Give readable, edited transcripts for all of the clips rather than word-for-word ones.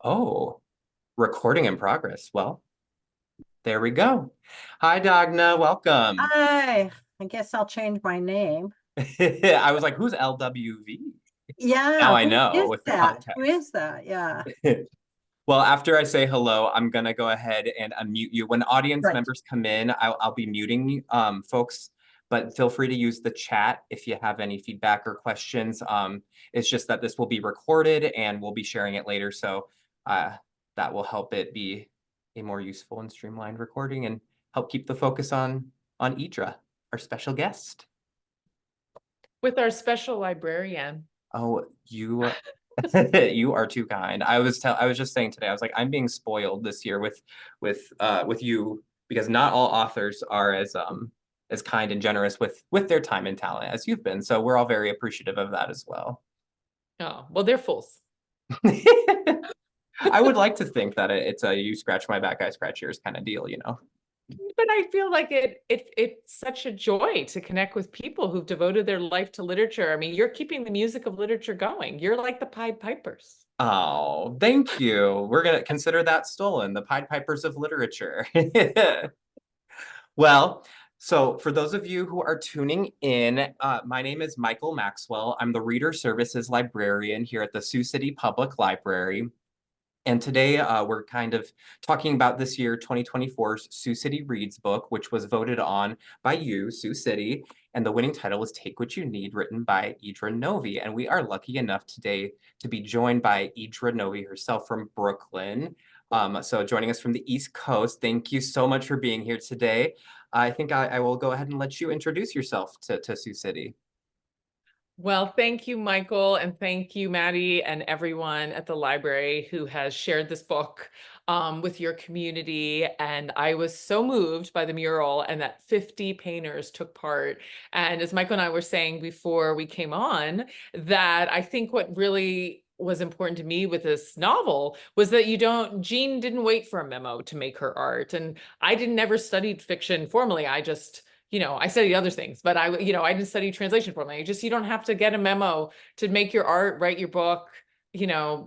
Oh, recording in progress. Well, there we go. Hi, Dagna. Welcome. Hi, I guess I'll change my name. I was like, who's LWV? Now Yeah, I who know is with the that? Who context. is that? Yeah, Well, after I say hello, I'm gonna go ahead and unmute you. When audience right. members come in, I'll be muting folks, but feel free to use the chat if you have any feedback or questions. It's just that this will be recorded and we'll be sharing it later, so uh, that will help it be a more useful and streamlined recording and help keep the focus on Idra, our special guest. With our special librarian. Oh, you you are too kind. I was just saying today, I was like, I'm being spoiled this year with you because not all authors are as kind and generous with their time and talent as you've been. So we're all very appreciative of that as well. Oh, well, they're fools. I would like to think that it's a you scratch my back, I scratch yours kind of deal, you know. But I feel like it's such a joy to connect with people who've devoted their life to literature. I mean, you're keeping the music of literature going. You're like the Pied Pipers. Oh, thank you. We're gonna consider that stolen, the Pied Pipers of literature. Well, so for those of you who are tuning in, my name is Michael Maxwell. I'm the Reader Services Librarian here at the Sioux City Public Library. And today we're kind of talking about this year 2024's Sioux City Reads book, which was voted on by you, Sioux City. And the winning title was Take What You Need, written by Idra Novey. And we are lucky enough today to be joined by Idra Novey herself from Brooklyn. So joining us from the East Coast, thank you so much for being here today. I think I will go ahead and let you introduce yourself to Sioux City. Well, thank you, Michael, and thank you, Maddie, and everyone at the library who has shared this book with your community. And I was so moved by the mural and that 50 painters took part. And as Michael and I were saying before we came on, that I think what really was important to me with this novel was that Jean didn't wait for a memo to make her art. And I didn't never studied fiction formally. I just I studied other things, but I didn't study translation formally. You don't have to get a memo to make your art, write your book,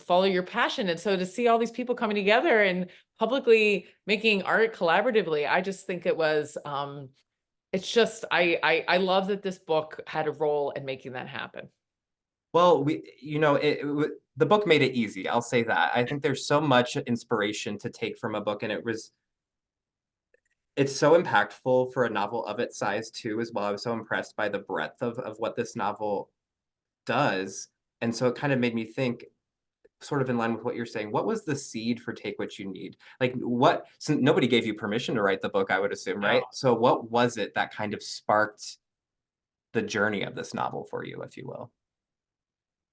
follow your passion. And so to see all these people coming together and publicly making art collaboratively, I just think it was, it's just, I love that this book had a role in making that happen. Well, the book made it easy. I'll say that. I think there's so much inspiration to take from a book, and it's so impactful for a novel of its size too, as well. I was so impressed by the breadth of what this novel does. And so it kind of made me think, sort of in line with what you're saying, what was the seed for Take What You Need? Like since nobody gave you permission to write the book, I would assume, right? So what was it that kind of sparked the journey of this novel for you, if you will?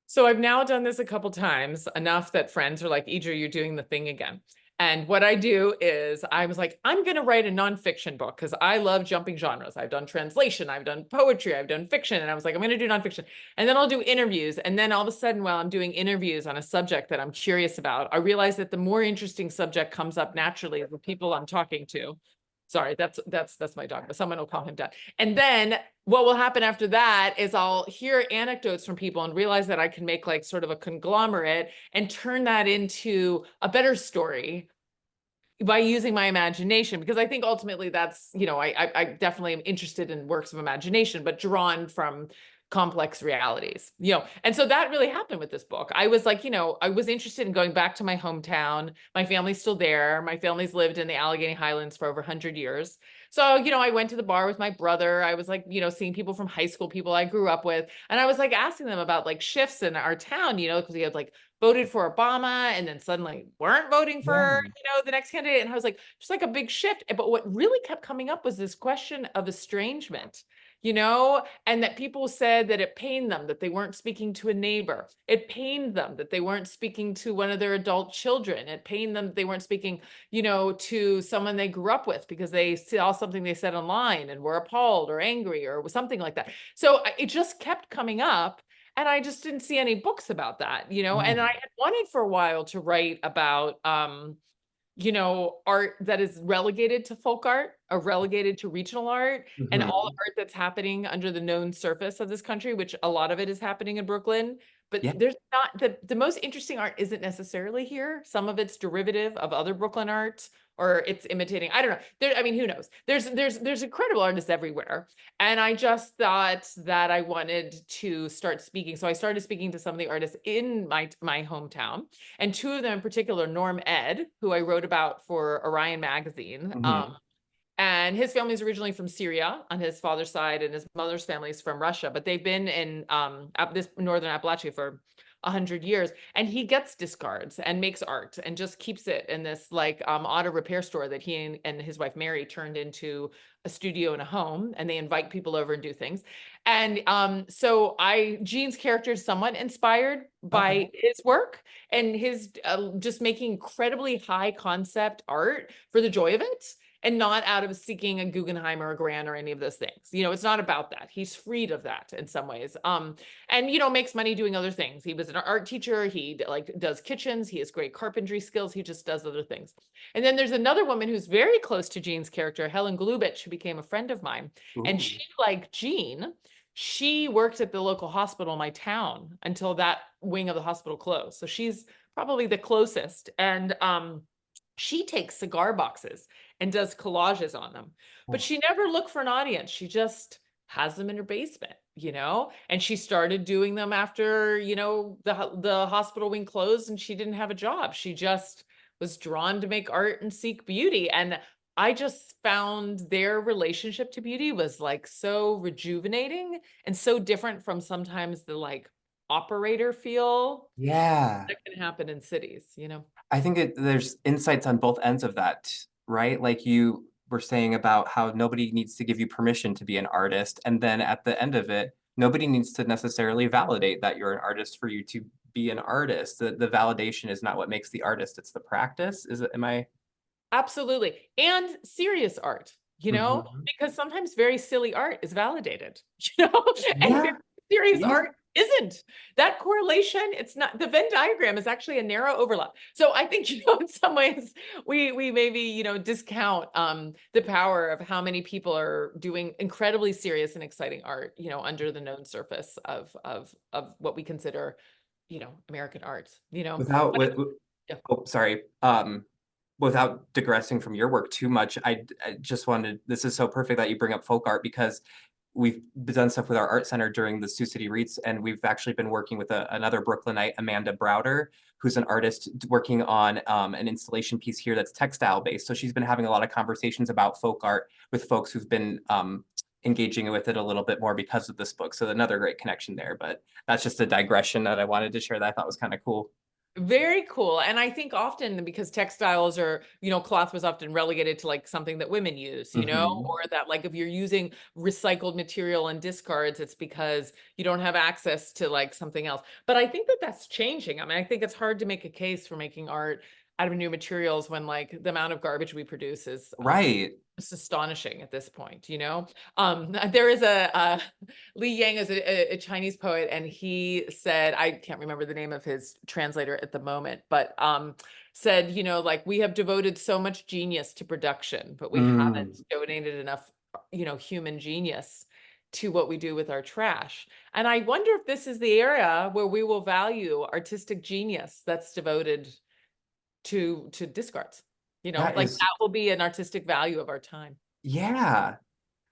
So I've now done this a couple times, enough that friends are like, Idra, you're doing the thing again. And what I do is I was like, I'm going to write a nonfiction book because I love jumping genres. I've done translation, I've done poetry, I've done fiction. And I was like, I'm going to do nonfiction. And then I'll do interviews. And then all of a sudden, while I'm doing interviews on a subject that I'm curious about, I realize that the more interesting subject comes up naturally with people I'm talking to. Sorry, that's my dog, but someone will call him dad. And then what will happen after that is I'll hear anecdotes from people and realize that I can make like sort of a conglomerate and turn that into a better story by using my imagination, because I think ultimately that's, I definitely am interested in works of imagination, but drawn from complex realities, and so that really happened with this book. I was like, I was interested in going back to my hometown. My family's still there. My family's lived in the Allegheny Highlands for over 100 years. So, I went to the bar with my brother. I was like, seeing people from high school, people I grew up with. And I was like asking them about like shifts in our town, because we had like voted for Obama and then suddenly weren't voting for, the next candidate. And I was like, just like a big shift. But what really kept coming up was this question of estrangement, and that people said that it pained them that they weren't speaking to a neighbor. It pained them that they weren't speaking to one of their adult children. It pained them that they weren't speaking, to someone they grew up with because they saw something they said online and were appalled or angry or something like that. So it just kept coming up. And I just didn't see any books about that, and I had wanted for a while to write about, art that is relegated to folk art or relegated to regional art, and all art that's happening under the known surface of this country, which a lot of it is happening in Brooklyn, but Yeah. there's not the most interesting art isn't necessarily here. Some of it's derivative of other Brooklyn art, or it's imitating. I don't know. I mean, who knows? There's incredible artists everywhere. And I just thought that I wanted to start speaking. So I started speaking to some of the artists in my hometown, and two of them in particular, Norm Ed, who I wrote about for Orion magazine. Mhm. And his family is originally from Syria on his father's side, and his mother's family is from Russia, but they've been in this northern Appalachia for 100 years. And he gets discards and makes art and just keeps it in this like auto repair store that he and his wife Mary turned into a studio and a home, and they invite people over and do things. And so Gene's character is somewhat inspired by Okay. his work and his just making incredibly high concept art for the joy of it, and not out of seeking a Guggenheim or a grant or any of those things. You know, it's not about that. He's freed of that in some ways. And you know, makes money doing other things. He was an art teacher. He like does kitchens. He has great carpentry skills. He just does other things. And then there's another woman who's very close to Gene's character, Helen Glubich, who became a friend of mine. And Ooh. she, like Gene, she worked at the local hospital in my town until that wing of the hospital closed. So she's probably the closest. And she takes cigar boxes and does collages on them, but she never looked for an audience. She just has them in her basement, you know, and she started doing them after, you know, the hospital wing closed and she didn't have a job. She just was drawn to make art and seek beauty. And I just found their relationship to beauty was like so rejuvenating and so different from sometimes the like operator feel Yeah. that can happen in cities, you know? I think there's insights on both ends of that, right? Like you were saying about how nobody needs to give you permission to be an artist. And then at the end of it, nobody needs to necessarily validate that you're an artist for you to be an artist. The validation is not what makes the artist, it's the practice. Am I? Absolutely. And serious art, you know, Mhm. because sometimes very silly art is validated, you know, and very Yeah, serious yeah. art isn't. That correlation, it's not, the Venn diagram is actually a narrow overlap. So I think, you know, in some ways we maybe, you know, discount the power of how many people are doing incredibly serious and exciting art, you know, under the known surface of what we consider, you know, American art, you know. Without, But yeah. oh, sorry. Without digressing from your work too much, I just wanted, this is so perfect that you bring up folk art because we've done stuff with our art center during the Sioux City Reads, and we've actually been working with another Brooklynite, Amanda Browder, who's an artist working on an installation piece here that's textile based. So she's been having a lot of conversations about folk art with folks who've been engaging with it a little bit more because of this book. So another great connection there, but that's just a digression that I wanted to share that I thought was kind of cool. Very cool. And I think often because textiles are, you know, cloth was often relegated to like something that women use, you know, Mhm. or that like if you're using recycled material and discards, it's because you don't have access to like something else. But I think that that's changing. I mean, I think it's hard to make a case for making art out of new materials when like the amount of garbage we produce is Right. just astonishing at this point, you know. There is Li Yang is a Chinese poet, and he said, I can't remember the name of his translator at the moment, but said, you know, like we have devoted so much genius to production, but we Mm. haven't donated enough, you know, human genius to what we do with our trash. And I wonder if this is the area where we will value artistic genius that's devoted to discards. You know, That like is, that will be an artistic value of our time. yeah.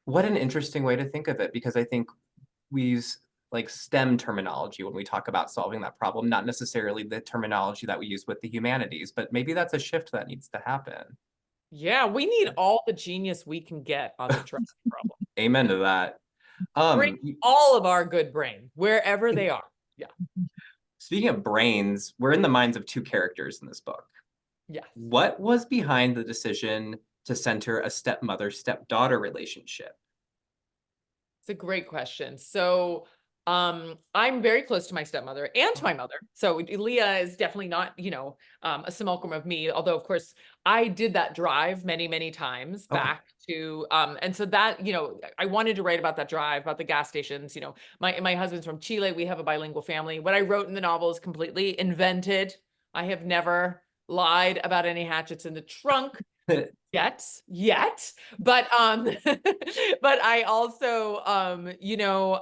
What an interesting way to think of it, because I think we use like STEM terminology when we talk about solving that problem, not necessarily the terminology that we use with the humanities, but maybe that's a shift that needs to happen. Yeah, we need all the genius we can get on the trash problem. Amen to that. Bring Y- all of our good brain, wherever they are. Yeah. Speaking of brains, we're in the minds of two characters in this book. Yes. What was behind the decision to center a stepmother-stepdaughter relationship? It's a great question. So, I'm very close to my stepmother and to my mother. So Leah is definitely not, you know, a simulacrum of me. Although, of course, I did that drive many, many times Okay. back to, and so that, you know, I wanted to write about that drive, about the gas stations. You know, my husband's from Chile. We have a bilingual family. What I wrote in the novel is completely invented. I have never lied about any hatchets in the trunk yet, but but I also you know,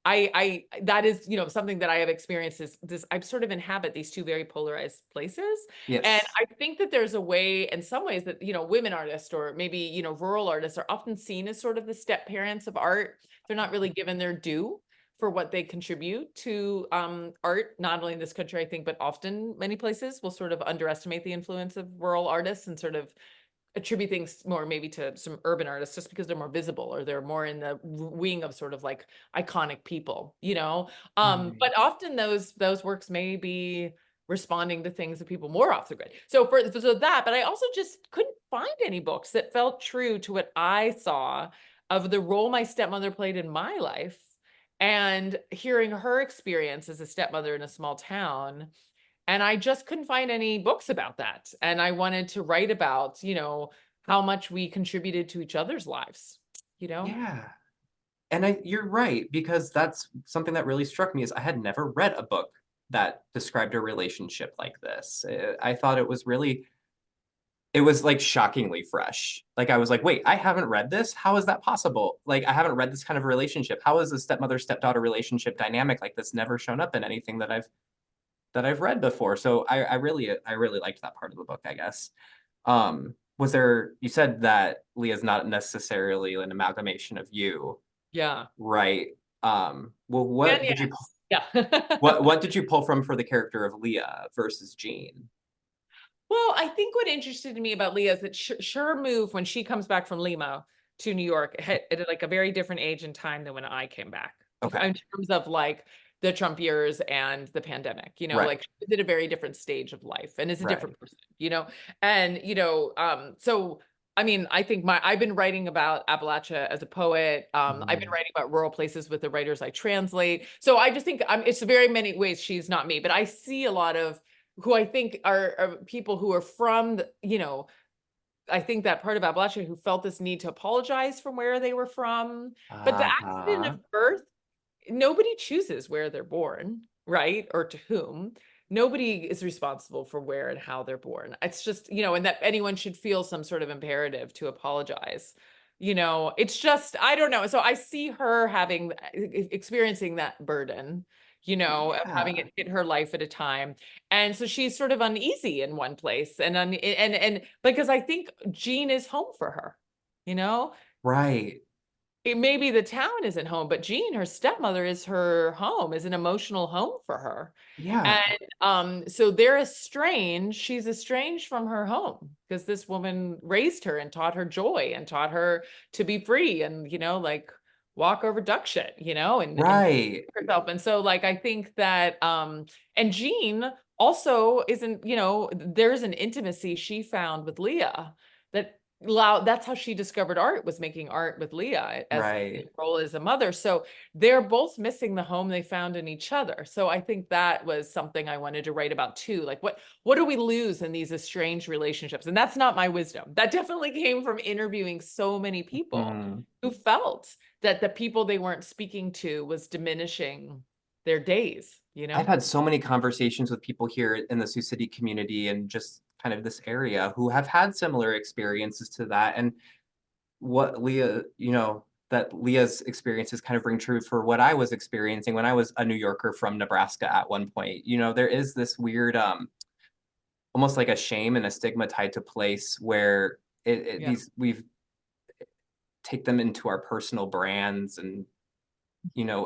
that is, something that I have experienced is this, I sort of inhabit these two very polarized places. And Yes. I think that there's a way, in some ways, that, women artists or maybe, rural artists are often seen as sort of the step parents of art. They're not really given their due for what they contribute to art, not only in this country, I think, but often many places will sort of underestimate the influence of rural artists and sort of attribute things more maybe to some urban artists just because they're more visible or they're more in the wing of sort of like iconic people, Right. but often those works may be responding to things that people more off the grid. So that, but I also just couldn't find any books that felt true to what I saw of the role my stepmother played in my life, and hearing her experience as a stepmother in a small town. And I just couldn't find any books about that. And I wanted to write about, how much we contributed to each other's lives. Yeah. And you're right, because that's something that really struck me is I had never read a book that described a relationship like this. I thought it was like shockingly fresh. Like I was like, wait, I haven't read this. How is that possible? Like I haven't read this kind of relationship. How is a stepmother stepdaughter relationship dynamic like this never shown up in anything that I've read before? So I really liked that part of the book, I guess. Was there, you said that Leah's not necessarily an amalgamation of you, Yeah. right? Well, And yes. Yeah. what did you pull from for the character of Leah versus Jean? Well, I think what interested me about Leah is that her move when she comes back from Lima to New York at like a very different age and time than when I came back. Okay. In terms of like the Trump years and the pandemic, Right. like she's at a very different stage of life and is a different Right. person, and, so, I mean, I think I've been writing about Appalachia as a poet. I've been writing about rural places with the writers I translate. So I just think it's very many ways she's not me, but I see a lot of who I think are people who are from, I think that part of Appalachia who felt this need to apologize from where they were from. But the accident Uh-huh. of birth, nobody chooses where they're born, right? Or to whom. Nobody is responsible for where and how they're born. It's just, and that anyone should feel some sort of imperative to apologize. It's just, I don't know. So I see her experiencing that burden, of having Yeah. it hit her life at a time. And so she's sort of uneasy in one place. And because I think Jean is home for her, you know? Right. Maybe the town isn't home, but Jean, her stepmother, is her home, is an emotional home for her. Yeah. And so they're estranged. She's estranged from her home because this woman raised her and taught her joy and taught her to be free and, like walk over duck shit, and Right. herself. And so like I think that and Jean also isn't, there's an intimacy she found with Leah that that's how she discovered art, was making art with Leah as Right. a role as a mother. So they're both missing the home they found in each other. So I think that was something I wanted to write about too. Like what do we lose in these estranged relationships? And that's not my wisdom. That definitely came from interviewing so many people Mm. who felt that the people they weren't speaking to was diminishing their days, I've had so many conversations with people here in the Sioux City community and just kind of this area who have had similar experiences to that. And what Leah, that Leah's experiences kind of ring true for what I was experiencing when I was a New Yorker from Nebraska at one point. There is this weird, almost like a shame and a stigma tied to place where Yeah. we've take them into our personal brands and,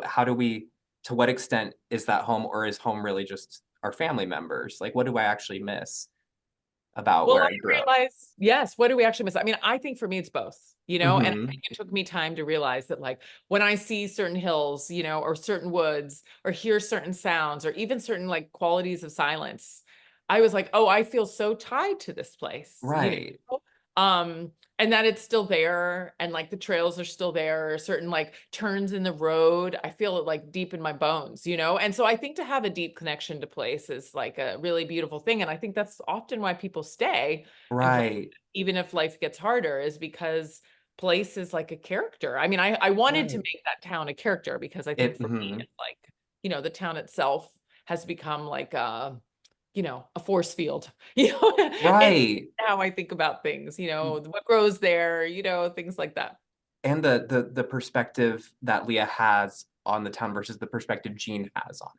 how do we, to what extent is that home, or is home really just our family members? Like, what do I actually miss about Well, where I I grew up? realize, yes, what do we actually miss? I mean, I think for me, it's both, and I Hmm. think it took me time to realize that, like, when I see certain hills, or certain woods, or hear certain sounds, or even certain like qualities of silence, I was like, oh, I feel so tied to this place, Right. and that it's still there, and like the trails are still there, certain like turns in the road, I feel it like deep in my bones, and so I think to have a deep connection to place is like a really beautiful thing, and I think that's often why people stay in place, Right. even if life gets harder, is because place is like a character. I mean, I wanted to Right. make that town a character because I think It, for me, mhm. it's like, the town itself has become like a force field, and Right. how I think about things, what grows there, things like that. And the perspective that Leah has on the town versus the perspective Jean has on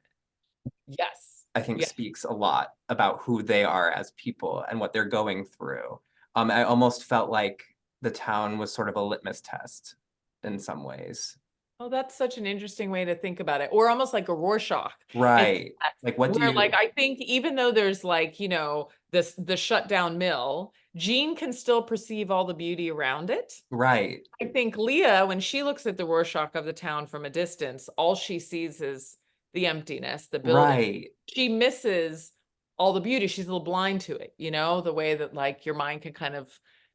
it, Yes. I think Yeah. speaks a lot about who they are as people and what they're going through. I almost felt like the town was sort of a litmus test in some ways. Oh, that's such an interesting way to think about it. Or almost like a Rorschach. And Right. Like, what do where like you, I think even though there's like, you know, the shut down mill, Jean can still perceive all the beauty around it. right, I think Leah, when she looks at the Rorschach of the town from a distance, all she sees is the emptiness, the building. right. She misses all the beauty. She's a little blind to it, you know, the way that like your mind can kind of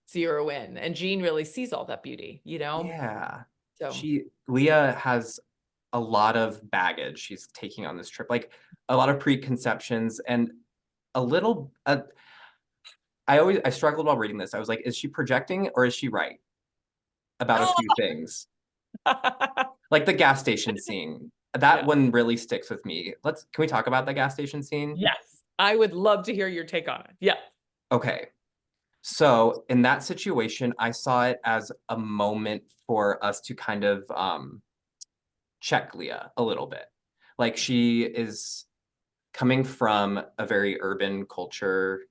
zero in. And Jean really sees all that beauty, you know? Yeah. So Leah has a lot of baggage she's taking on this trip, like a lot of preconceptions and a little, I struggled while reading this. I was like, is she projecting or is she right about a oh, few things? Like the gas station scene. That Yeah. one really sticks with me. Can we talk about the gas station scene? Yes, I would love to hear your take on it. Yeah. Okay. So in that situation, I saw it as a moment for us to kind of check Leah a little bit. Like, she is coming from a very urban culture,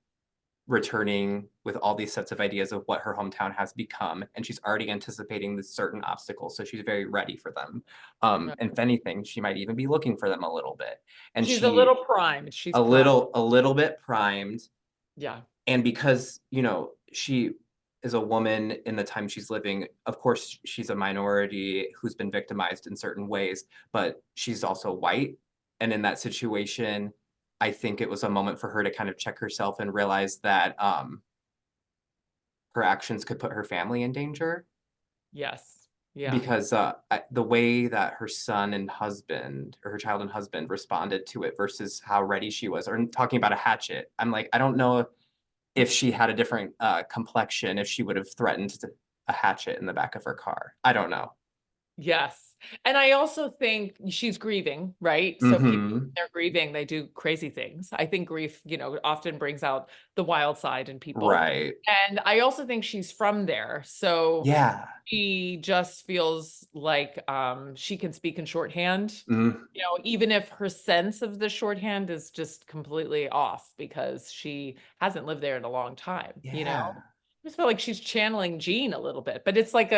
returning with all these sets of ideas of what her hometown has become, and she's already anticipating the certain obstacles, so she's very ready for them. Right. And if anything, she might even be looking for them a little bit. And She's a little primed. She's a primed. little bit primed. Yeah. And because, you know, she is a woman in the time she's living, of course, she's a minority who's been victimized in certain ways, but she's also white. And in that situation, I think it was a moment for her to kind of check herself and realize that her actions could put her family in danger. Yes. Yeah. Because the way that her son and husband, or her child and husband, responded to it versus how ready she was, or talking about a hatchet. I'm like, I don't know if she had a different complexion, if she would have threatened a hatchet in the back of her car. I don't know. Yes. And I also think she's grieving, right? So people, Mm-hmm. they're grieving, they do crazy things. I think grief, you know, often brings out the wild side in people. Right. And I also think she's from there. So Yeah. she just feels like she can speak in shorthand, Mm, you know, even if her sense of the shorthand is just completely off because she hasn't lived there in a long time, you know? yeah. I just feel like she's channeling Jean a little bit, but it's like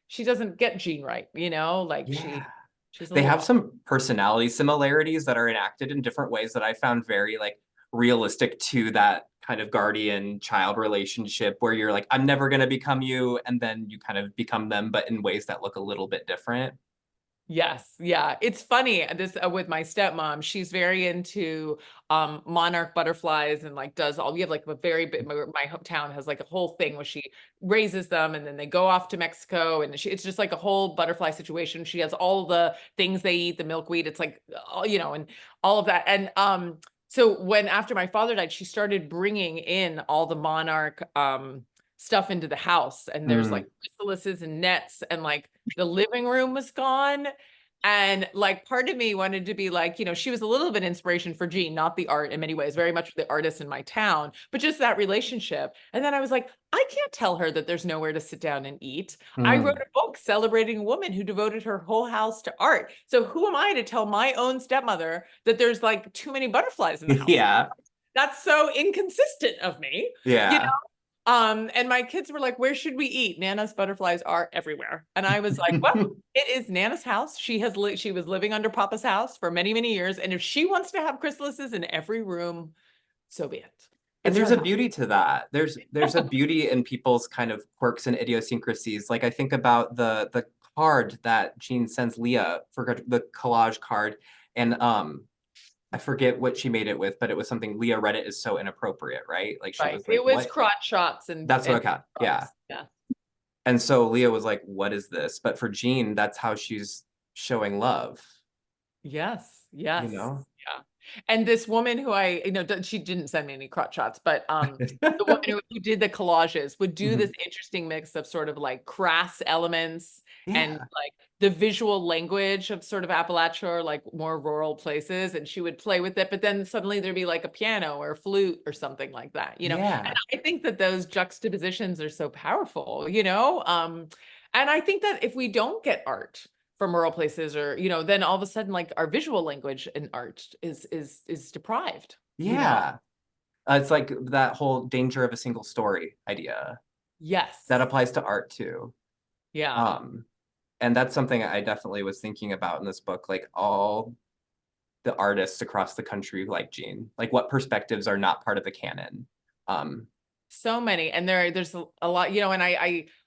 she doesn't get Jean right, you know, like Yeah. she's a They little have off. some personality similarities that are enacted in different ways that I found very like realistic to that kind of guardian child relationship where you're like, I'm never going to become you. And then you kind of become them, but in ways that look a little bit different. Yes, yeah. It's funny this with my stepmom. She's very into monarch butterflies and like does all we have like a very big my hometown has like a whole thing where she raises them and then they go off to Mexico and it's just like a whole butterfly situation. She has all the things they eat, the milkweed, it's like you know, and all of that. And so when after my father died, she started bringing in all the monarch stuff into the house and there's like chrysalises and nets and like the living room was gone. And like part of me wanted to be like, you know, she was a little bit inspiration for Jean, not the art in many ways, very much the artist in my town, but just that relationship. And then I was like, I can't tell her that there's nowhere to sit down and eat. I wrote a book celebrating a woman who devoted her whole house to art. So who am I to tell my own stepmother that there's like too many butterflies in the house? Yeah. That's so inconsistent of me. Yeah. You know? And my kids were like, where should we eat? Nana's butterflies are everywhere. And I was like, well, it is Nana's house. She was living under Papa's house for many, many years. And if she wants to have chrysalises in every room, so be it. And It's there's her a house. beauty to that. There's a beauty in people's kind of quirks and idiosyncrasies. Like, I think about the card that Jean sends Leah for the collage card. And I forget what she made it with, but it was something Leah read it as so inappropriate, right? Like, she Right. was like, It was what? crotch shots and That's what I got. Yeah. frogs. Yeah. And so Leah was like, what is this? But for Jean, that's how she's showing love, Yes. you Yes. know? Yeah. And this woman who you know, she didn't send me any crotch shots, but the woman who did the collages would do this interesting mix of sort of like crass elements and Yeah. like the visual language of sort of Appalachia or like more rural places. And she would play with it, but then suddenly there'd be like a piano or a flute or something like that, you know? Yeah. And I think that those juxtapositions are so powerful, you know? And I think that if we don't get art from rural places, or, then all of a sudden, like, our visual language and art is deprived. Yeah. It's like that whole danger of a single story idea Yes. that applies to art too. Yeah. And that's something I definitely was thinking about in this book, like all the artists across the country who like Jean, like what perspectives are not part of the canon. So many, and there's a lot, and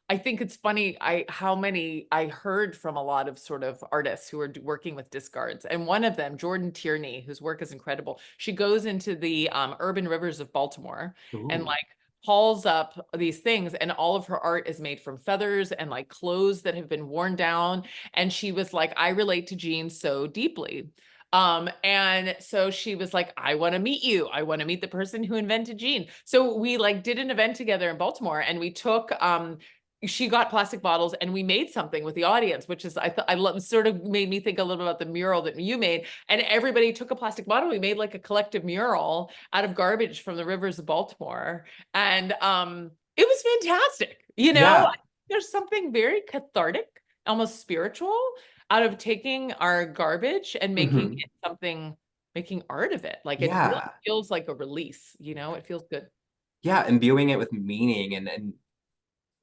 I think it's funny how many I heard from a lot of sort of artists who are working with discards. And one of them, Jordan Tierney, whose work is incredible. She goes into the urban rivers of Baltimore and Ooh. like hauls up these things, and all of her art is made from feathers and like clothes that have been worn down. And she was like, I relate to Jean so deeply. And so she was like, I want to meet you. I want to meet the person who invented Jean. So we like did an event together in Baltimore, and we took, she got plastic bottles and we made something with the audience, which is, I love, sort of made me think a little about the mural that you made. And everybody took a plastic bottle. We made like a collective mural out of garbage from the rivers of Baltimore. And, it was fantastic. Yeah. There's something very cathartic, almost spiritual, out of taking our garbage and making it something, making art of it. Like it really Yeah. feels like a release, it feels good. Yeah, imbuing it with meaning and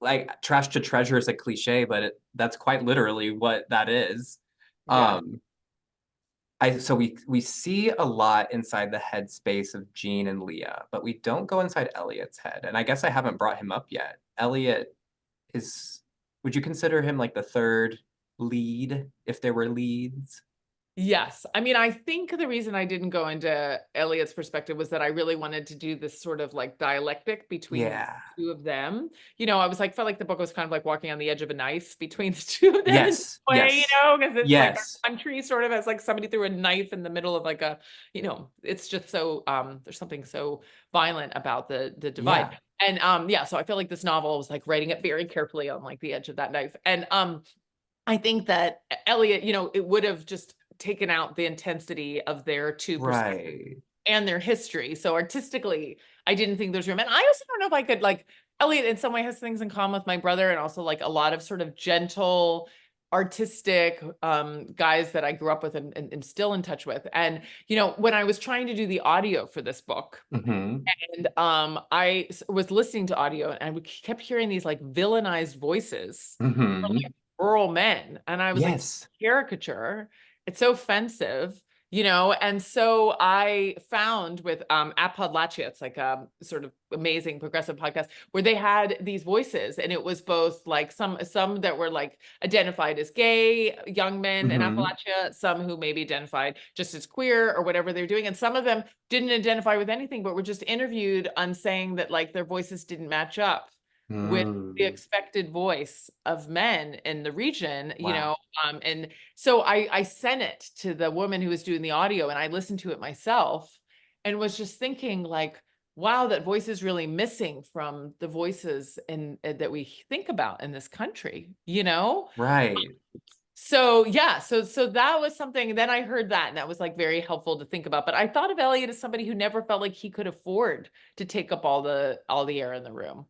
like trash to treasure is a cliche, but that's quite literally what that is. Yeah. So we see a lot inside the headspace of Jean and Leah, but we don't go inside Elliot's head. And I guess I haven't brought him up yet. Elliot would you consider him like the third lead if there were leads? Yes. I mean, I think the reason I didn't go into Elliot's perspective was that I really wanted to do this sort of like dialectic between the Yeah. two of them. I was like, felt like the book was kind of like walking on the edge of a knife between the two of them in Yes. a way, Yes. because it's like Yes. our country sort of has like somebody threw a knife in the middle of like it's just so, there's something so violent about the divide. Yeah. And so I feel like this novel was like writing it very carefully on like the edge of that knife. And I think that Elliot, it would have just taken out the intensity of their two perspectives Right. and their history. So artistically, I didn't think there's room. And I also don't know if I could, like, Elliot in some way has things in common with my brother, and also like a lot of sort of gentle, artistic guys that I grew up with and still in touch with. And when I was trying to do the audio for this book, Mm-hmm. and I was listening to audio, and I kept hearing these like villainized voices from Mm-hmm. like rural men, and I was like, Yes. caricature. It's so offensive, and so I found with Apodlachia, it's like a sort of amazing progressive podcast where they had these voices, and it was both like some that were like identified as gay young men in Appalachia, some who maybe identified just as queer or whatever they're doing, and some of them didn't identify with anything but were just interviewed on saying that like their voices didn't match up with the expected voice of men in the region, Wow. and so I sent it to the woman who was doing the audio, and I listened to it myself and was just thinking like, wow, that voice is really missing from the voices that we think about in this country, Right. So yeah, so that was something. Then I heard that, and that was like very helpful to think about. But I thought of Elliot as somebody who never felt like he could afford to take up all the air in the room.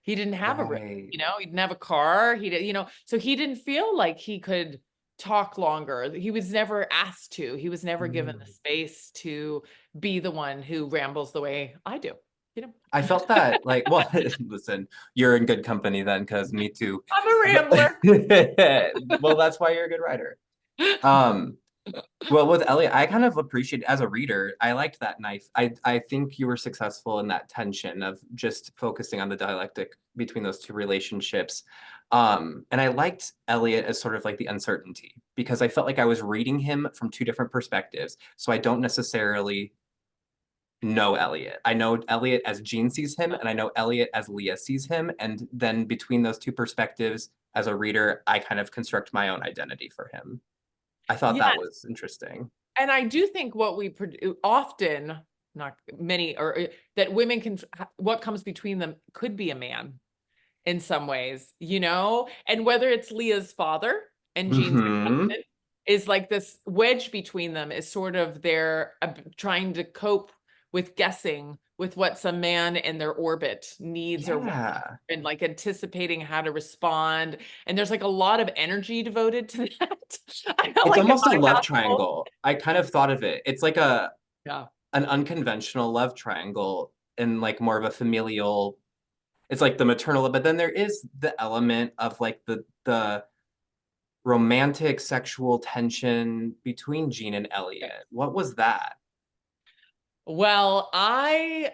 He didn't have a room, Right. he didn't have a car. He did, so he didn't feel like he could talk longer. He was never asked to. He was never given the space to be the one who rambles the way I do. I felt that like, well, listen, you're in good company then, because me too. I'm a rambler. Well, that's why you're a good writer. Well, with Elliot, I kind of appreciate as a reader, I liked that knife. I think you were successful in that tension of just focusing on the dialectic between those two relationships. And I liked Elliot as sort of like the uncertainty, because I felt like I was reading him from two different perspectives. So I don't necessarily know Elliot. I know Elliot as Jean sees him, and I know Elliot as Leah sees him. And then between those two perspectives, as a reader, I kind of construct my own identity for him. I thought that was interesting. And I do think what we often, not many, or that women can, what comes between them could be a man in some ways, and whether it's Leah's father and Jean's husband, is like this wedge between them is sort of their trying to cope with guessing with what some man in their orbit needs or wants, Yeah. and like anticipating how to respond. And there's like a lot of energy devoted to that. I felt It's like in almost a my love household. triangle. I kind of thought of it. It's like an Yeah. unconventional love triangle and like more of a familial, it's like the maternal, but then there is the element of like the romantic sexual tension between Jean and Elliot. What was that? Well, that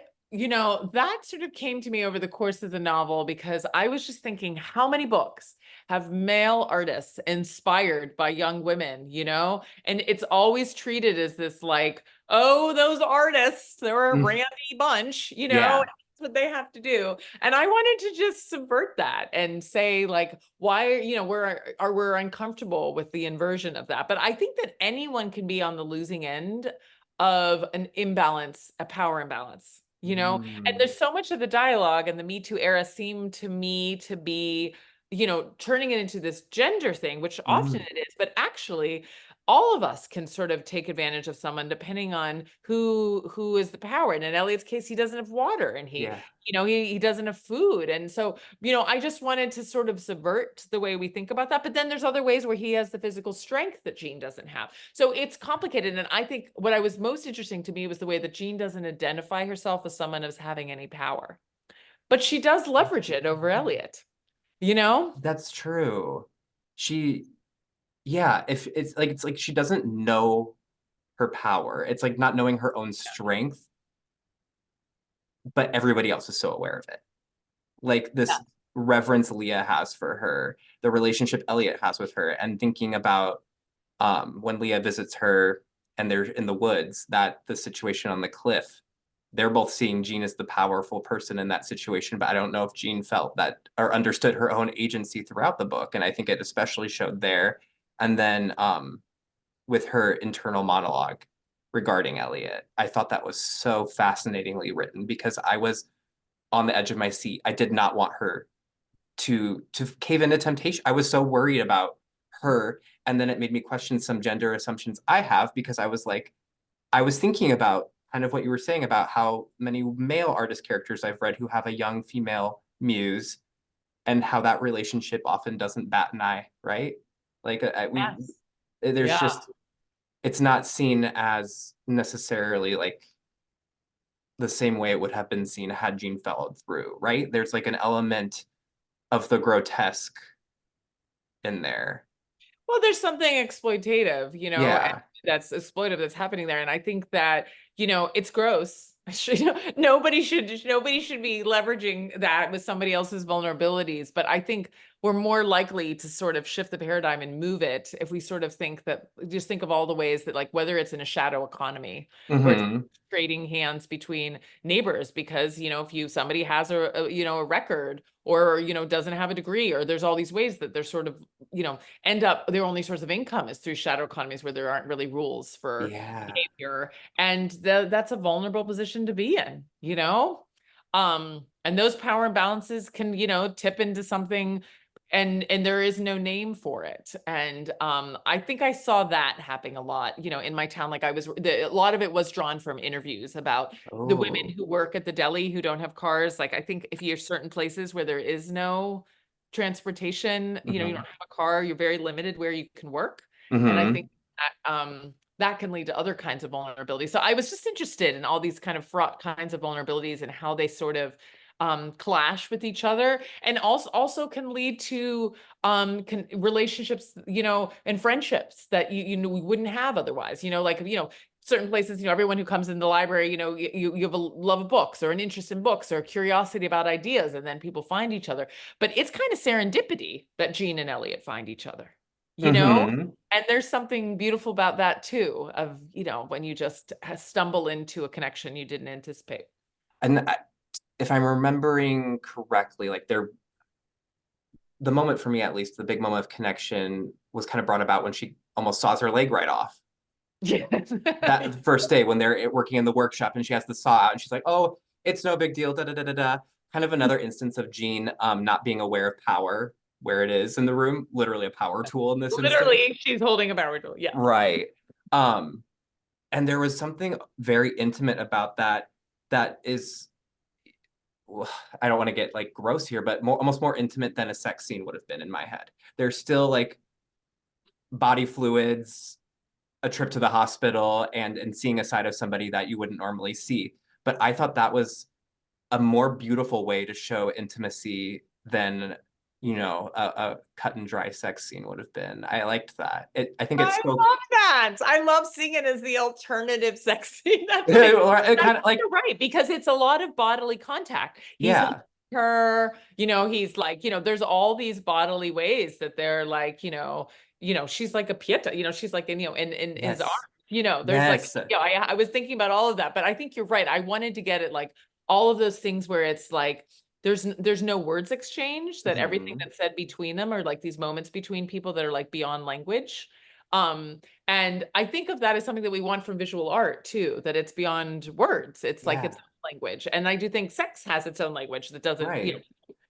sort of came to me over the course of the novel because I was just thinking, how many books have male artists inspired by young women, And it's always treated as this like, oh, those artists, they're a Mm, randy bunch, yeah. That's what they have to do. And I wanted to just subvert that and say, like, why, we're uncomfortable with the inversion of that. But I think that anyone can be on the losing end of an imbalance, a power imbalance, And Mm, there's so much of the dialogue and the Me Too era seemed to me to be, turning it into this gender thing, which often mm, it is, but actually all of us can sort of take advantage of someone depending on who is the power. And in Elliot's case, he doesn't have water, and yeah. he doesn't have food. And so, I just wanted to sort of subvert the way we think about that. But then there's other ways where he has the physical strength that Jean doesn't have. So it's complicated. And I think what I was most interesting to me was the way that Jean doesn't identify herself as someone as having any power, but she does leverage it over Elliot, you know? That's true. She, yeah, if it's like she doesn't know her power. It's like not knowing her own strength, but everybody else is so aware of it. Like Yeah. this reverence Leah has for her, the relationship Elliot has with her, and thinking about when Leah visits her and they're in the woods, that the situation on the cliff, they're both seeing Jean as the powerful person in that situation, but I don't know if Jean felt that or understood her own agency throughout the book. And I think it especially showed there. And then with her internal monologue regarding Elliot, I thought that was so fascinatingly written because I was on the edge of my seat. I did not want her to cave into temptation. I was so worried about her. And then it made me question some gender assumptions I have because I was like, I was thinking about kind of what you were saying about how many male artist characters I've read who have a young female muse and how that relationship often doesn't bat an eye, right? Like Yes. there's Yeah. just, it's not seen as necessarily like the same way it would have been seen had Jean followed through, right? There's like an element of the grotesque in there. Well, there's something exploitative, and Yeah. that's exploitive that's happening there. And I think that, it's gross. Nobody should be leveraging that with somebody else's vulnerabilities. But I think we're more likely to sort of shift the paradigm and move it if we sort of just think of all the ways that, like, whether it's in a shadow economy where it's Mm-hmm. trading hands between neighbors because, if somebody has a record or, doesn't have a degree, or there's all these ways that they're sort of, end up their only source of income is through shadow economies where there aren't really rules for Yeah. behavior. And that's a vulnerable position to be in, and those power imbalances can, tip into something, and there is no name for it. And I think I saw that happening a lot, in my town. Like a lot of it was drawn from interviews about the women Oh. who work at the deli who don't have cars. Like, I think if you're certain places where there is no transportation, you don't Mm-hmm. have a car, you're very limited where you can work. And I Mm-hmm. think that can lead to other kinds of vulnerability. So I was just interested in all these kind of fraught kinds of vulnerabilities and how they sort of clash with each other, and also can lead to relationships, and friendships that we wouldn't have otherwise. Like, certain places, everyone who comes in the library, you have a love of books or an interest in books or a curiosity about ideas, and then people find each other. But it's kind of serendipity that Jean and Elliot find each other, Mm-hmm. and there's something beautiful about that too, of, when you just stumble into a connection you didn't anticipate. And if I'm remembering correctly, like the moment for me at least, the big moment of connection was kind of brought about when she almost saws her leg right off. Yes. That first day when they're working in the workshop and she has the saw out and she's like, oh, it's no big deal, da da da da da. Kind of another instance of Jean not being aware of power where it is in the room, literally a power tool in this instance. Literally, she's holding a power tool. Yeah. Right. And there was something very intimate about that that is, I don't want to get like gross here, but almost more intimate than a sex scene would have been in my head. There's still like body fluids, a trip to the hospital, and seeing a side of somebody that you wouldn't normally see. But I thought that was a more beautiful way to show intimacy than, you know, a cut and dry sex scene would have been. I liked that. I think it's I so love that. I love seeing it as the alternative sex scene. or it kind of like, You're right, because it's a lot of bodily contact. He's yeah, looking at her, you know, he's like, you know, there's all these bodily ways that they're like, she's like a pieta, you know, she's like, in his yes, arm, you know, there's like, yes, I was thinking about all of that, but I think you're right. I wanted to get it like all of those things where it's like, there's no words exchange, that everything Mhm. that's said between them are like these moments between people that are like beyond language. And I think of that as something that we want from visual art too, that it's beyond words. It's like its Yeah, own language. And I do think sex has its own language that doesn't, right,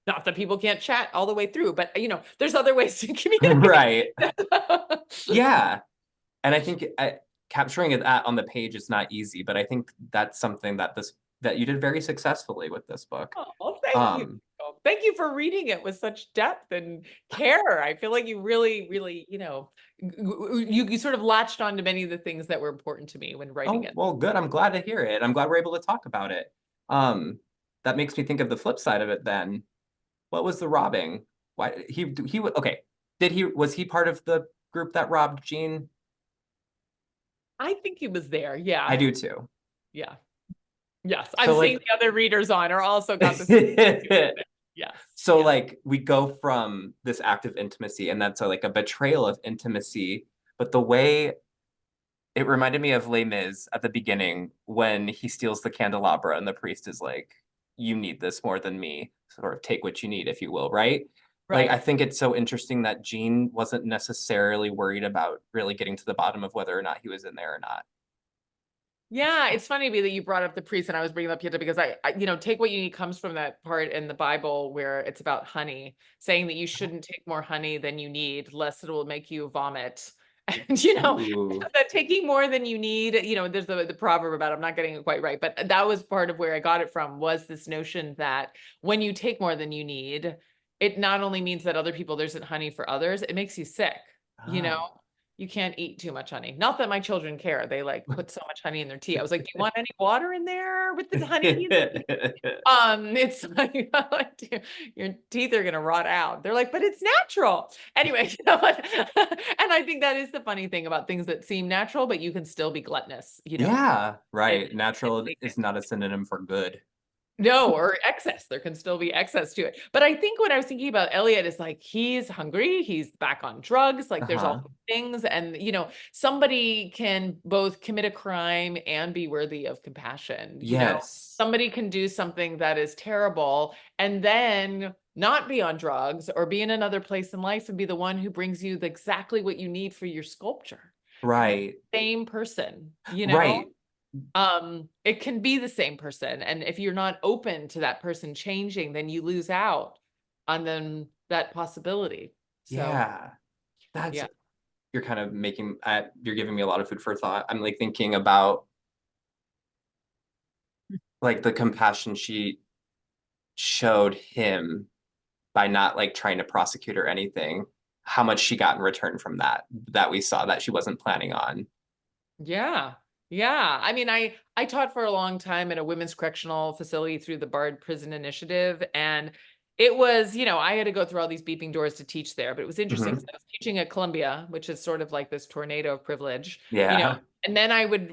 not that people can't chat all the way through, but there's other ways to right, communicate. yeah. And I think capturing it on the page is not easy, but I think that's something that you did very successfly with this book. Oh, thank you. Thank you for reading it with such depth and care. I feel like you really, really, you sort of latched on to many of the things that were important to me when writing Oh, it. well, good. I'm glad to hear it. I'm glad we're able to talk about it. Um, that makes me think of the flip side of it then. What was the robbing? Why he okay. Was he part of the group that robbed Jean? I think he was there. I Yeah. do too. Yeah. Yes. So, I'm seeing like, the other readers on are also got this. Yes. so Yeah. like we go from this act of intimacy, and that's like a betrayal of intimacy, but the way it reminded me of Les Mis at the beginning when he steals the candelabra and the priest is like, you need this more than me, sort of take what you need, if you will, right? Like, I Right. think it's so interesting that Jean wasn't necessarily worried about really getting to the bottom of whether or not he was in there or not. Yeah, it's funny that you brought up the priest, and I was bringing up Pieta because I take what you need comes from that part in the Bible where it's about honey, saying that you shouldn't take more honey than you need, lest it will make you vomit. And Ooh, that taking more than you need, there's the proverb about, I'm not getting it quite right, but that was part of where I got it from, was this notion that when you take more than you need, it not only means that other people, there isn't honey for others, it makes you sick. ah. You can't eat too much honey. Not that my children care. They like put so much honey in their tea. I was like, do you want any water in there with the honey? It's like, your teeth are gonna rot out. They're like, but it's natural. Anyway, and I think that is the funny thing about things that seem natural, but you can still be gluttonous, Yeah, and right. Natural take it. is not a synonym for good. No, or excess. There can still be excess to it. But I think what I was thinking about Elliot is like, he's hungry, he's back on drugs, like there's Uh-huh. all these things. And, somebody can both commit a crime and be worthy of compassion. Yes. Somebody can do something that is terrible and then not be on drugs or be in another place in life and be the one who brings you exactly what you need for your sculpture. Right. Same person, Right. it can be the same person, and if you're not open to that person changing, then you lose out on then that possibility. So Yeah. That's yeah. you're kind of making you're giving me a lot of food for thought. I'm like thinking about like the compassion she showed him by not like trying to prosecute or anything, how much she got in return from that we saw that she wasn't planning on. Yeah. Yeah. I mean, I taught for a long time at a women's correctional facility through the Bard Prison Initiative. And it was, I had to go through all these beeping doors to teach there, but it was interesting Mhm. because I was teaching at Columbia, which is sort of like this tornado of privilege, Yeah. and then I would,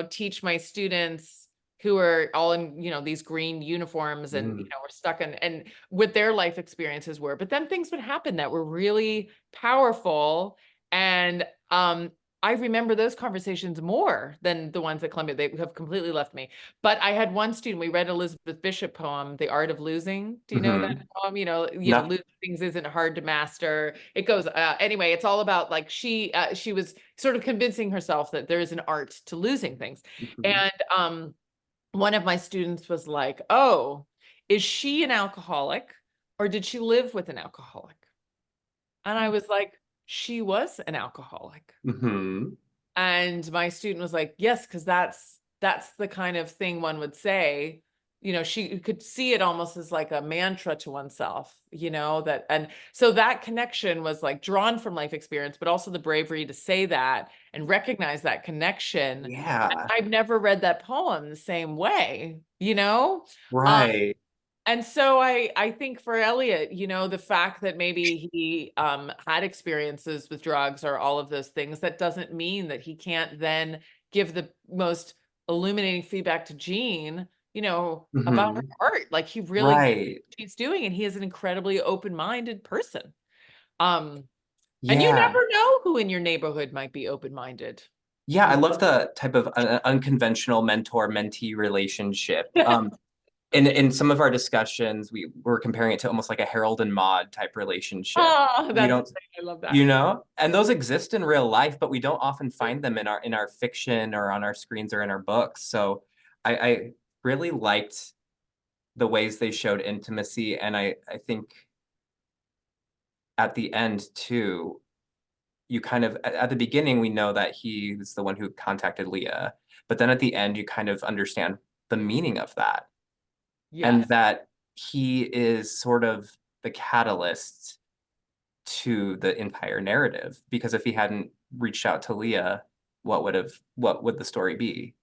teach my students who are all in, these green uniforms and, Mm. were stuck in, and what their life experiences were. But then things would happen that were really powerful. And, I remember those conversations more than the ones at Columbia. They have completely left me. But I had one student, we read Elizabeth Bishop poem, The Art of Losing. Do you know that Mhm. poem? No. Losing things isn't hard to master. It goes, anyway, it's all about like she was sort of convincing herself that there is an art to losing things. Mhm. And one of my students was like, oh, is she an alcoholic or did she live with an alcoholic? And I was like, she was an alcoholic. Mhm. And my student was like, yes, because that's the kind of thing one would say, she could see it almost as like a mantra to oneself, that, and so that connection was like drawn from life experience, but also the bravery to say that and recognize that connection. Yeah. I've never read that poem the same way, Right. and so I think for Eliot, the fact that maybe he had experiences with drugs or all of those things, that doesn't mean that he can't then give the most illuminating feedback to Jean, about her Mhm. art. Like he really gets Right. what she's doing, and he is an incredibly open-minded person. And you Yeah. never know who in your neighborhood might be open-minded. Yeah, I love the type of unconventional mentor-mentee relationship. In some of our discussions, we were comparing it to almost like a Harold and Maude type relationship. Oh, We that's don't, exciting. I love that. and those exist in real life, but we don't often find them in our fiction or on our screens or in our books. So I really liked the ways they showed intimacy, and I think at the end too, you kind of at the beginning we know that he's the one who contacted Leah, but then at the end you kind of understand the meaning of that, and Yes. that he is sort of the catalyst to the entire narrative, because if he hadn't reached out to Leah, what would the story be?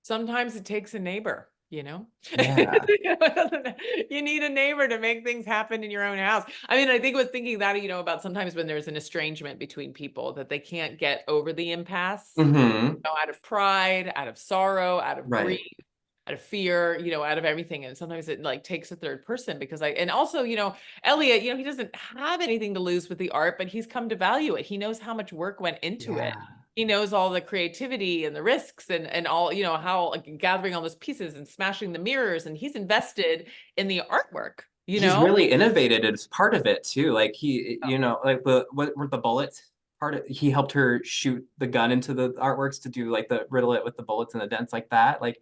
Sometimes it takes a neighbor, Yeah. You need a neighbor to make things happen in your own house. I mean, I think I was thinking that, about sometimes when there's an estrangement between people that they can't get over the impasse, Mm-hmm. out of pride, out of sorrow, out of grief, Right. out of fear, out of everything. And sometimes it like takes a third person because and also, Eliot, he doesn't have anything to lose with the art, but he's come to value it. He knows how much work went into it. Yeah. He knows all the creativity and the risks and all, how like, gathering all those pieces and smashing the mirrors, and he's invested in the artwork, He's really innovated as part of it too. Like he, like what were the bullets he helped her shoot the gun into the artworks to do like the riddle it with the bullets and the dents like that. Like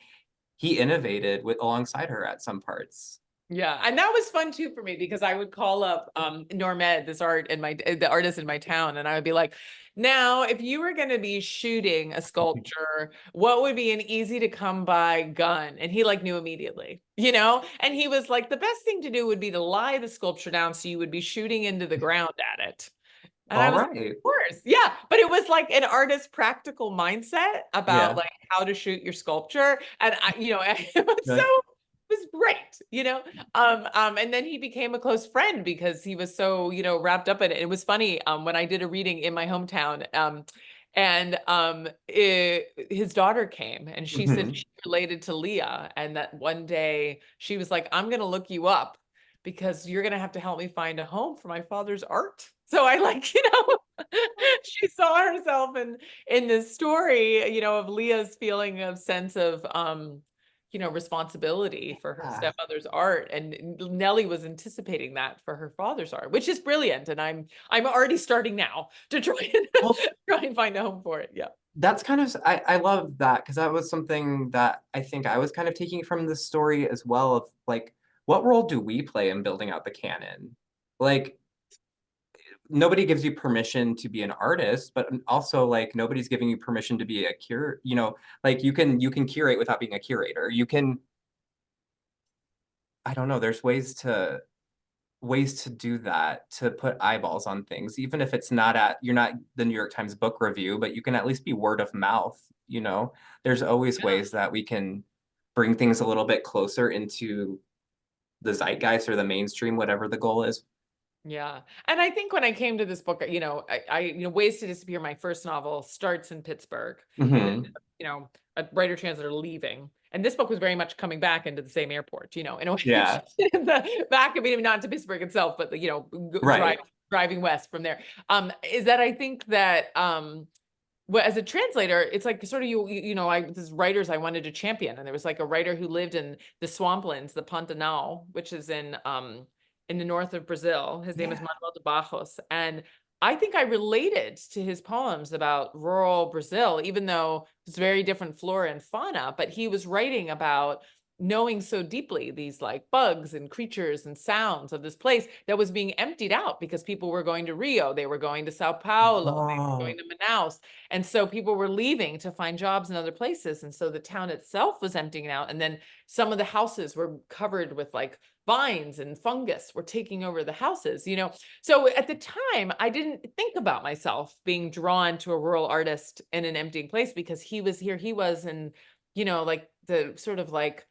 he innovated with alongside her at some parts. Yeah, and that was fun too for me because I would call up Normed, the artist in my town, and I would be like, now, if you were going to be shooting a sculpture, what would be an easy to come by gun? And he like knew immediately, and he was like, the best thing to do would be to lie the sculpture down so you would be shooting into the ground at it. And I All was like, right. of course, yeah, but it was like an artist's practical mindset about Yeah. like how to shoot your sculpture, and it was Like, it was great, and then he became a close friend because he was so, wrapped up in it. It was funny, when I did a reading in my hometown, and his daughter came and she said mhm. she related to Leah, and that one day she was like, I'm gonna look you up because you're gonna have to help me find a home for my father's art. So I like, she saw herself in this story, of Leah's feeling of sense of responsibility for her Yeah. stepmother's art, and Nellie was anticipating that for her father's art, which is brilliant. And I'm already starting now to try and Well, try and find a home for it. Yeah. that's kind of I love that, because that was something that I think I was kind of taking from the story as well, of like, what role do we play in building out the canon? Like, nobody gives you permission to be an artist, but also like nobody's giving you permission to be a like you can curate without being a curator. You can, I don't know, there's ways to do that, to put eyeballs on things, even if it's not you're not the New York Times book review, but you can at least be word of mouth. There's always Yeah. ways that we can bring things a little bit closer into the zeitgeist or the mainstream, whatever the goal is. Yeah. And I think when I came to this book, Ways to Disappear, my first novel, starts in Pittsburgh. And then, Hmm. a writer translator leaving. And this book was very much coming back into the same airport, in a way. Yeah. The back, I mean, not to Pittsburgh itself, but Right. driving west from there. Is that I think that well, as a translator, it's like sort of there's writers I wanted to champion, and there was like a writer who lived in the swamplands, the Pantanal, which is in the north of Brazil. His name is Yeah. Manuel de Barros, and I think I related to his poems about rural Brazil, even though it's very different flora and fauna. But he was writing about knowing so deeply these like bugs and creatures and sounds of this place that was being emptied out because people were going to Rio, they were going to Sao Paulo, they were Oh, going to Manaus. And so people were leaving to find jobs in other places. And so the town itself was emptying out. And then some of the houses were covered with like vines and fungus were taking over the houses, you know? So at the time, I didn't think about myself being drawn to a rural artist in an emptying place because he was here, he was in, you know, like the sort of like,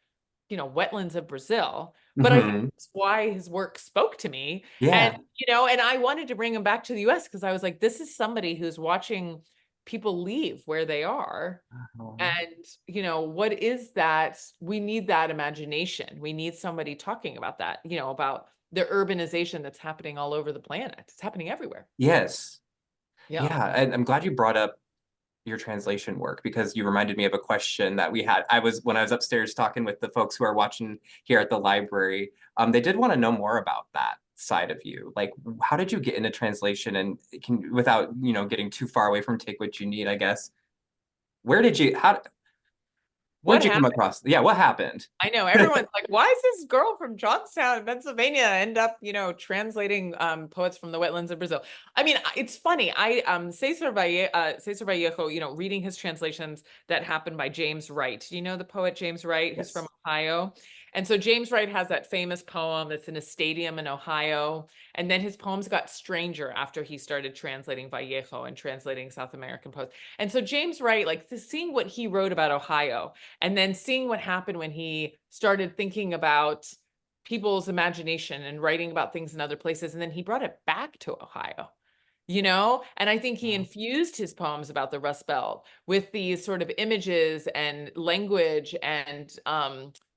you know, wetlands of Brazil. But I think mhm. that's why his work spoke to me. And, Yeah. you know, and I wanted to bring him back to the US because I was like, this is somebody who's watching people leave where they are. Uh-huh. And, you know, what is that? We need that imagination. We need somebody talking about that, you know, about the urbanization that's happening all over the planet. It's happening everywhere. Yes. Yeah. Yeah, and I'm glad you brought up your translation work because you reminded me of a question that we had. When I was upstairs talking with the folks who are watching here at the library, they did want to know more about that side of you. Like, how did you get into translation and without, getting too far away from take what you need, I guess. Where'd What you come happened? across? Yeah, what happened? I know everyone's like, why is this girl from Johnstown, Pennsylvania, end up, you know, translating poets from the wetlands of Brazil? I mean, it's funny. I Cesar Vallejo, you know, reading his translations that happened by James Wright. You know the poet James Wright, who's from Yes. Ohio. And so James Wright has that famous poem that's in a stadium in Ohio. And then his poems got stranger after he started translating Vallejo and translating South American poets. And so James Wright, like seeing what he wrote about Ohio and then seeing what happened when he started thinking about people's imagination and writing about things in other places. And then he brought it back to Ohio, you know? And I think he Wow. infused his poems about the Rust Belt with these sort of images and language and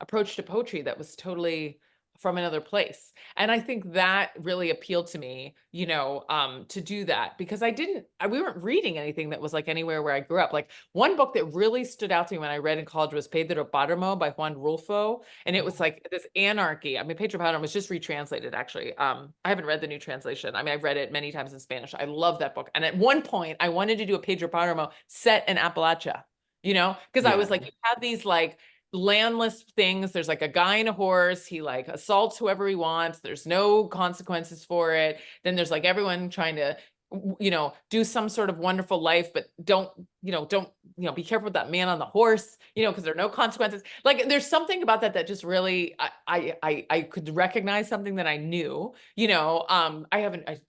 approach to poetry that was totally from another place. And I think that really appealed to me, you know, to do that because we weren't reading anything that was like anywhere where I grew up. Like one book that really stood out to me when I read in college was Pedro Páramo by Juan Rulfo. And it was like this anarchy. I mean, Pedro Páramo was just retranslated actually. I haven't read the new translation. I mean, I've read it many times in Spanish. I love that book. And at one point I wanted to do a Pedro Páramo set in Appalachia, you know, because I was Yeah. like, you have these like landless things. There's like a guy in a horse. He like assaults whoever he wants. There's no consequences for it. Then there's like everyone trying to, you know, do some sort of wonderful life, but don't, be careful with that man on the horse, you know, because there are no consequences. Like there's something about that that just really, I could recognize something that I knew, you know, I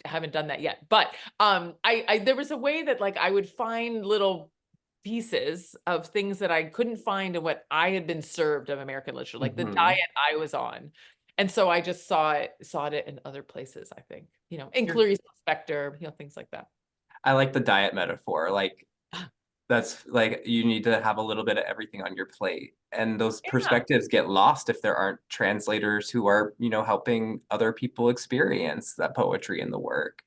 haven't done that yet, but there was a way that like I would find little pieces of things that I couldn't find in what I had been served of American literature, like the Mhm. diet I was on. And so I just saw it in other places, I think, you know, in You're- Clarice Lispector, you know, things like that. I like the diet metaphor. Like, that's like you need to have a little bit of everything on your plate. And those Yeah. perspectives get lost if there aren't translators who are, helping other people experience that poetry in the work.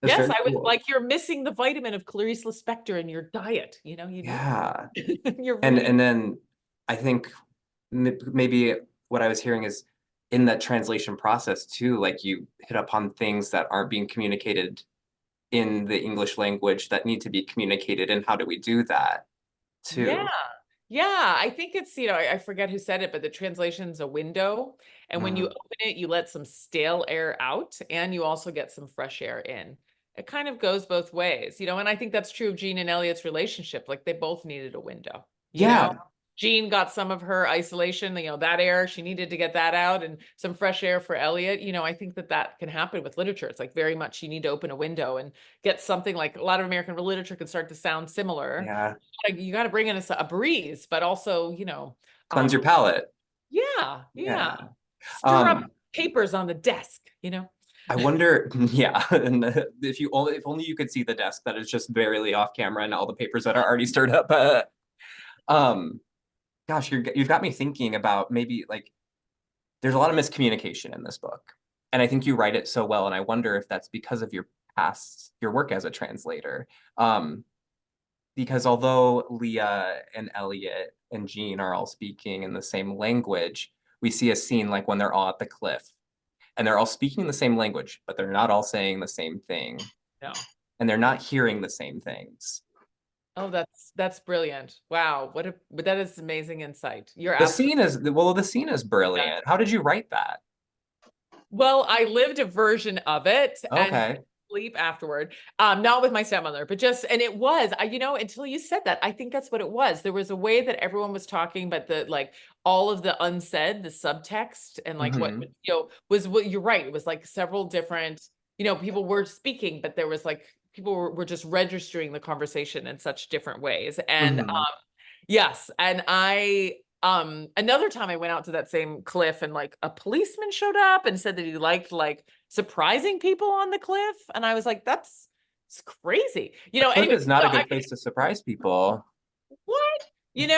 That's Yes, very I was cool. like, you're missing the vitamin of Clarice Lispector in your diet. You know, you need Yeah. you're And really and then I think maybe what I was hearing is in that translation process too, like you hit upon things that aren't being communicated in the English language that need to be communicated, and how do we do that yeah. too? Yeah, I think it's, you know, I forget who said it, but the translation's a window. And when you Mm, open it, you let some stale air out and you also get some fresh air in. It kind of goes both ways, you know, and I think that's true of Jean and Elliot's relationship. Like they both needed a window, you know. yeah, Jean got some of her isolation, you know, that air, she needed to get that out and some fresh air for Elliot. You know, I think that that can happen with literature. It's like very much you need to open a window and get something like a lot of American literature can start to sound similar. yeah. You got to bring in a breeze, but also, you know, Cleanse your palate. yeah, yeah. Yeah. Stir up Um, papers on the desk, you know? I wonder, yeah, and if only you could see the desk that is just barely off camera and all the papers that are already stirred up. Um, gosh, you've got me thinking about maybe like there's a lot of miscommunication in this book. And I think you write it so well. And I wonder if that's because of your work as a translator. Um, because although Leah and Elliot and Jean are all speaking in the same language, we see a scene like when they're all at the cliff and they're all speaking the same language, but they're not all saying the same thing No. and they're not hearing the same things. Oh, that's brilliant. Wow, but that is amazing insight. You're The absolutely scene is, well, the scene is yeah. brilliant. How did you write that? Well, I lived a version of it and Okay. sleep afterward. Not with my stepmother, but just, and it was, until you said that, I think that's what it was. There was a way that everyone was talking, but like all of the unsaid, the subtext and like what, Hmm. was what you're right. It was like several different, people were speaking, but there was like, people were just registering the conversation in such different ways. And Hmm. yes, and another time I went out to that same cliff and like a policeman showed up and said that he liked like surprising people on the cliff, and I was like, it's crazy. A cliff Anyway, is not a good place to surprise people. what? So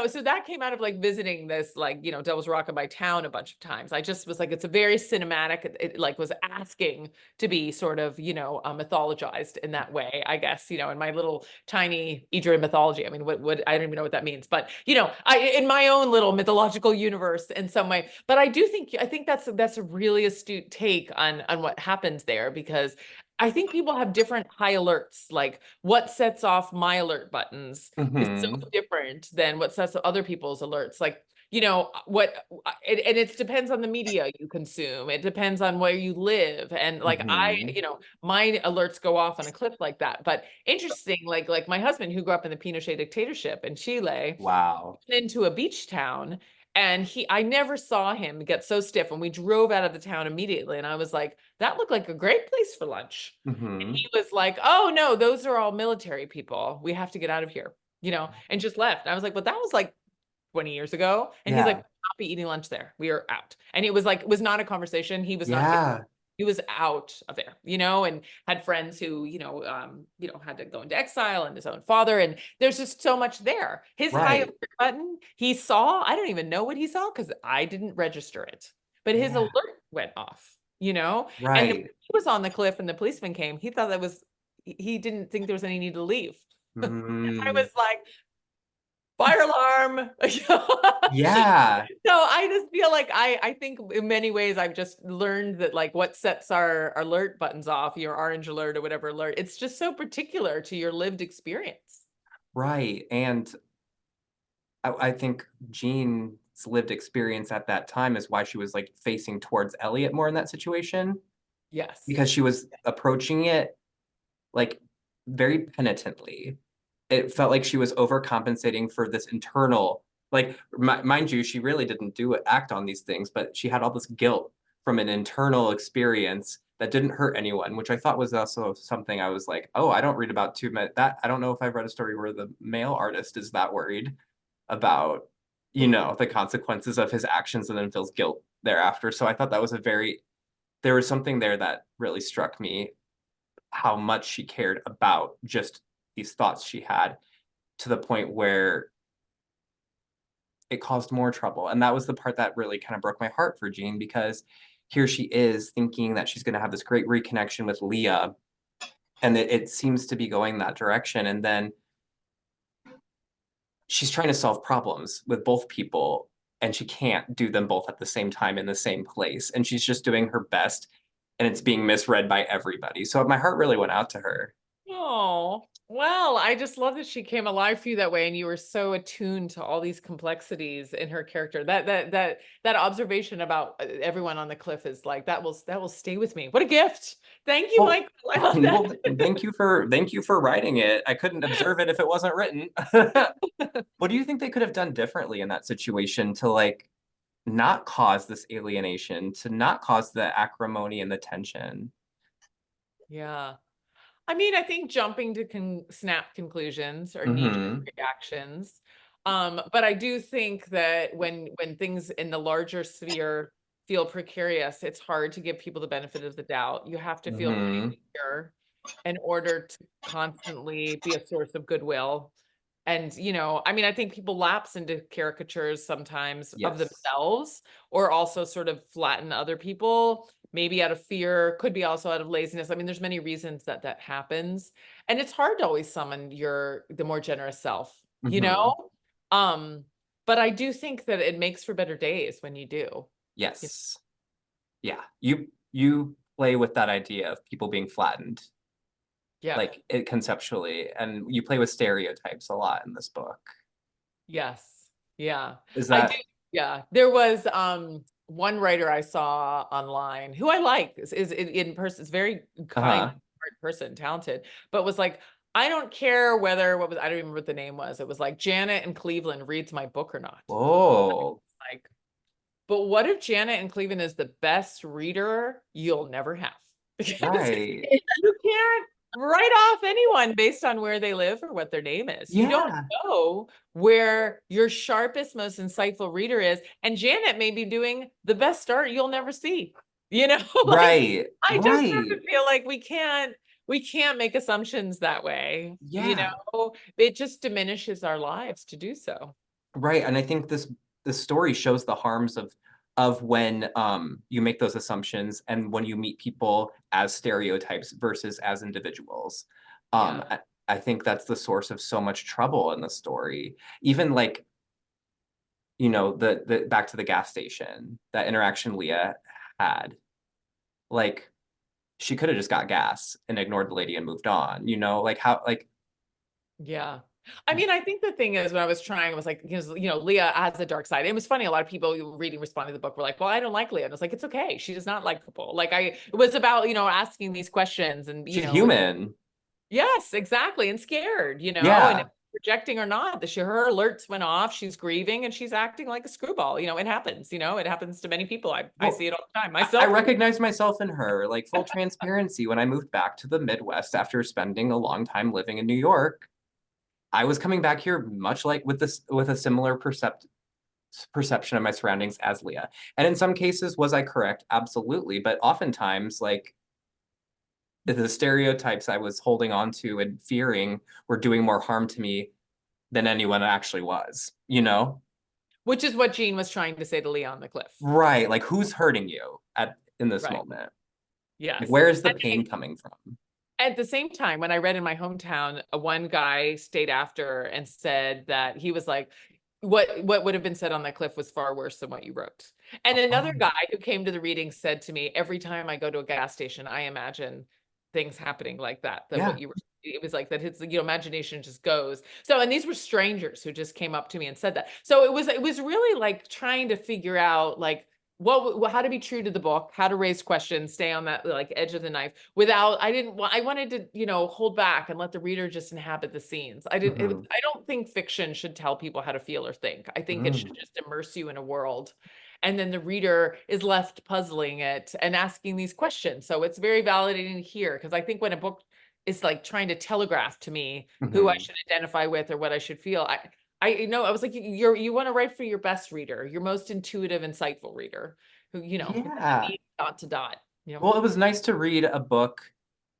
so that came out of like visiting this like, Devil's Rock in my town a bunch of times. I just was like, it's a very cinematic, it like was asking to be sort of, mythologized in that way, I guess, in my little tiny Idra mythology. I mean, what, I don't even know what that means, but in my own little mythological universe in some way. But I think that's a really astute take on what happens there, because I think people have different high alerts. Like what sets off my alert buttons is so Hmm. different than what sets other people's alerts. Like, and it depends on the media you consume. It depends on where you live. And like Hmm. my alerts go off on a cliff like that. But interesting, like my husband who grew up in the Pinochet dictatorship in Chile, Wow. went into a beach town, and I never saw him get so stiff when we drove out of the town immediately. And I was like, that looked like a great place for lunch. And Hmm. he was like, oh no, those are all military people. We have to get out of here, and just left. And I was like, but that was like 20 years ago. And he's like, Yeah. we'll not be eating lunch there. We are out. And it was like, it was not a conversation. He was not, Yeah. he was out of there, and had friends who, had to go into exile, and his own father. And there's just so much there. His high Right. alert button, he saw, I don't even know what he saw because I didn't register it, but his Yeah. alert went off, and when Right. he was on the cliff and the policeman came, he thought that was, he didn't think there was any need to leave. I Mm. was like, fire alarm. Yeah. So I just feel like I think in many ways I've just learned that like what sets our alert buttons off, your orange alert or whatever alert, it's just so particular to your lived experience. Right. And I think Jean's lived experience at that time is why she was like facing towards Elliot more in that situation, Yes. because she was approaching it like very penitently. It felt like she was overcompensating for this internal, like, mind you, she really didn't act on these things, but she had all this guilt from an internal experience that didn't hurt anyone, which I thought was also something I was like, oh, I don't read about too much. That I don't know if I've read a story where the male artist is that worried about, the consequences of his actions and then feels guilt thereafter. So I thought that was there was something there that really struck me, how much she cared about just these thoughts she had, to the point where it caused more trouble. And that was the part that really kind of broke my heart for Jean, because here she is thinking that she's going to have this great reconnection with Leah, and it seems to be going that direction. And then she's trying to solve problems with both people, and she can't do them both at the same time in the same place. And she's just doing her best, and it's being misread by everybody. So my heart really went out to her. Oh, well, I just love that she came alive for you that way, and you were so attuned to all these complexities in her character. That observation about everyone on the cliff is like that will stay with me. What a gift! Thank you, Well, Michael. I love that. well, thank you for writing it. I couldn't observe it if it wasn't written. What do you think they could have done differently in that situation to like not cause this alienation, to not cause the acrimony and the tension? Yeah. I mean, I think jumping to snap conclusions or knee-jerk Hmm. reactions. But I do think that when things in the larger sphere feel precarious, it's hard to give people the benefit of the doubt. You have to feel pretty Hmm. secure in order to constantly be a source of goodwill. And, I mean, I think people lapse into caricatures sometimes of Yes. themselves, or also sort of flatten other people, maybe out of fear, could be also out of laziness. I mean, there's many reasons that that happens. And it's hard to always summon the more generous self, you Hmm. know? Um, but I do think that it makes for better days when you do. You- Yes. Yeah. You play with that idea of people being flattened. Yeah. like it conceptually, and you play with stereotypes a lot in this book. Yes. Yeah. Is I do. that Yeah. There was one writer I saw online who I like is in person, is very kind, smart person, talented, but was like, I don't care whether what was, I don't even remember what the name was. It was like Janet in Cleveland reads my book or not. oh Like, but what if Janet in Cleveland is the best reader you'll never have? Because right, you can't write off anyone based on where they live or what their name is. You don't yeah, know where your sharpest, most insightful reader is. And Janet may be doing the best art you'll never see. You know, like right, I just sort right, of feel like we can't make assumptions that way. You yeah, know, it just diminishes our lives to do so. right. And I think this story shows the harms of when you make those assumptions and when you meet people as stereotypes versus as individuals. Yeah. I think that's the source of so much trouble in the story. Even like, you know, the back to the gas station, that interaction Leah had, like she could have just got gas and ignored the lady and moved on, you know, like how, like, Yeah. I mean, I think the thing is when I was trying, I was like, because, Leah has a dark side. It was funny. A lot of people reading, responding to the book were like, well, I don't like Leah. And I was like, it's okay. She is not likable. Like it was about, asking these questions and, she's human. yes, exactly. And scared, and Yeah. if projecting or not, her alerts went off. She's grieving and she's acting like a screwball. It happens, it happens to many people. I Well, see it all the time I myself. recognize myself in her, like full transparency. When I moved back to the Midwest after spending a long time living in New York, I was coming back here much like with a similar perception of my surroundings as Leah. And in some cases, was I correct? Absolutely. But oftentimes, like the stereotypes I was holding on to and fearing were doing more harm to me than anyone actually was, you know? Which is what Jean was trying to say to Leah on the cliff. Right. Like who's hurting you in this Right. moment? Yes. Like, where is the pain coming from? At the same time, when I read in my hometown, one guy stayed after and said that he was like, what would have been said on that cliff was far worse than what you wrote. And another guy who came to the reading said to me, every time I go to a gas station, I imagine things happening like that Yeah. what you were, it was like that his imagination just goes. So, and these were strangers who just came up to me and said that. So it was really like trying to figure out like how to be true to the book, how to raise questions, stay on that like edge of the knife without, I wanted to, hold back and let the reader just inhabit the scenes. I don't think fiction should tell people how to feel or think. I think it should just immerse you in a world. And then the reader is left puzzling it and asking these questions. So it's very validating here because I think when a book is like trying to telegraph to me who I should identify with or what I should feel, I was like, you want to write for your best reader, your most intuitive, insightful reader who, Yeah. needs dot to dot. Well, it was nice to read a book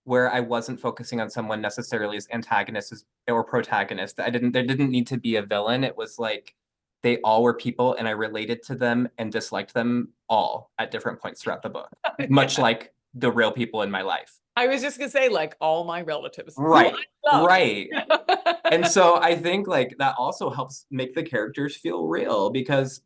where I wasn't focusing on someone necessarily as antagonist or protagonist. There didn't need to be a villain. It was like they all were people and I related to them and disliked them all at different points throughout the book, much like the real people in my life. I was just gonna say, like all my relatives. Right. Who I love. Right. And so I think like that also helps make the characters feel real because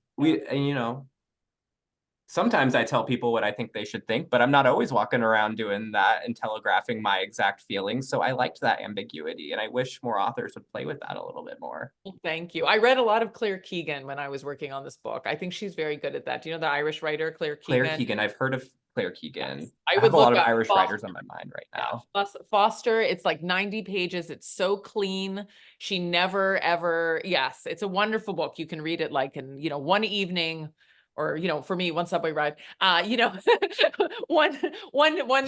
sometimes I tell people what I think they should think, but I'm not always walking around doing that and telegraphing my exact feelings. So I liked that ambiguity, and I wish more authors would play with that a little bit more. Well, thank you. I read a lot of Claire Keegan when I was working on this book. I think she's very good at that. Do you know the Irish writer Claire Keegan? Claire Keegan, I've heard of Claire Keegan. Yes. I would have a lot look of up Irish Foster. writers on my mind right now. Yeah. Foster, it's like 90 pages. It's so clean. She never ever, yes, it's a wonderful book. You can read it like in, one evening or, for me, one subway ride, one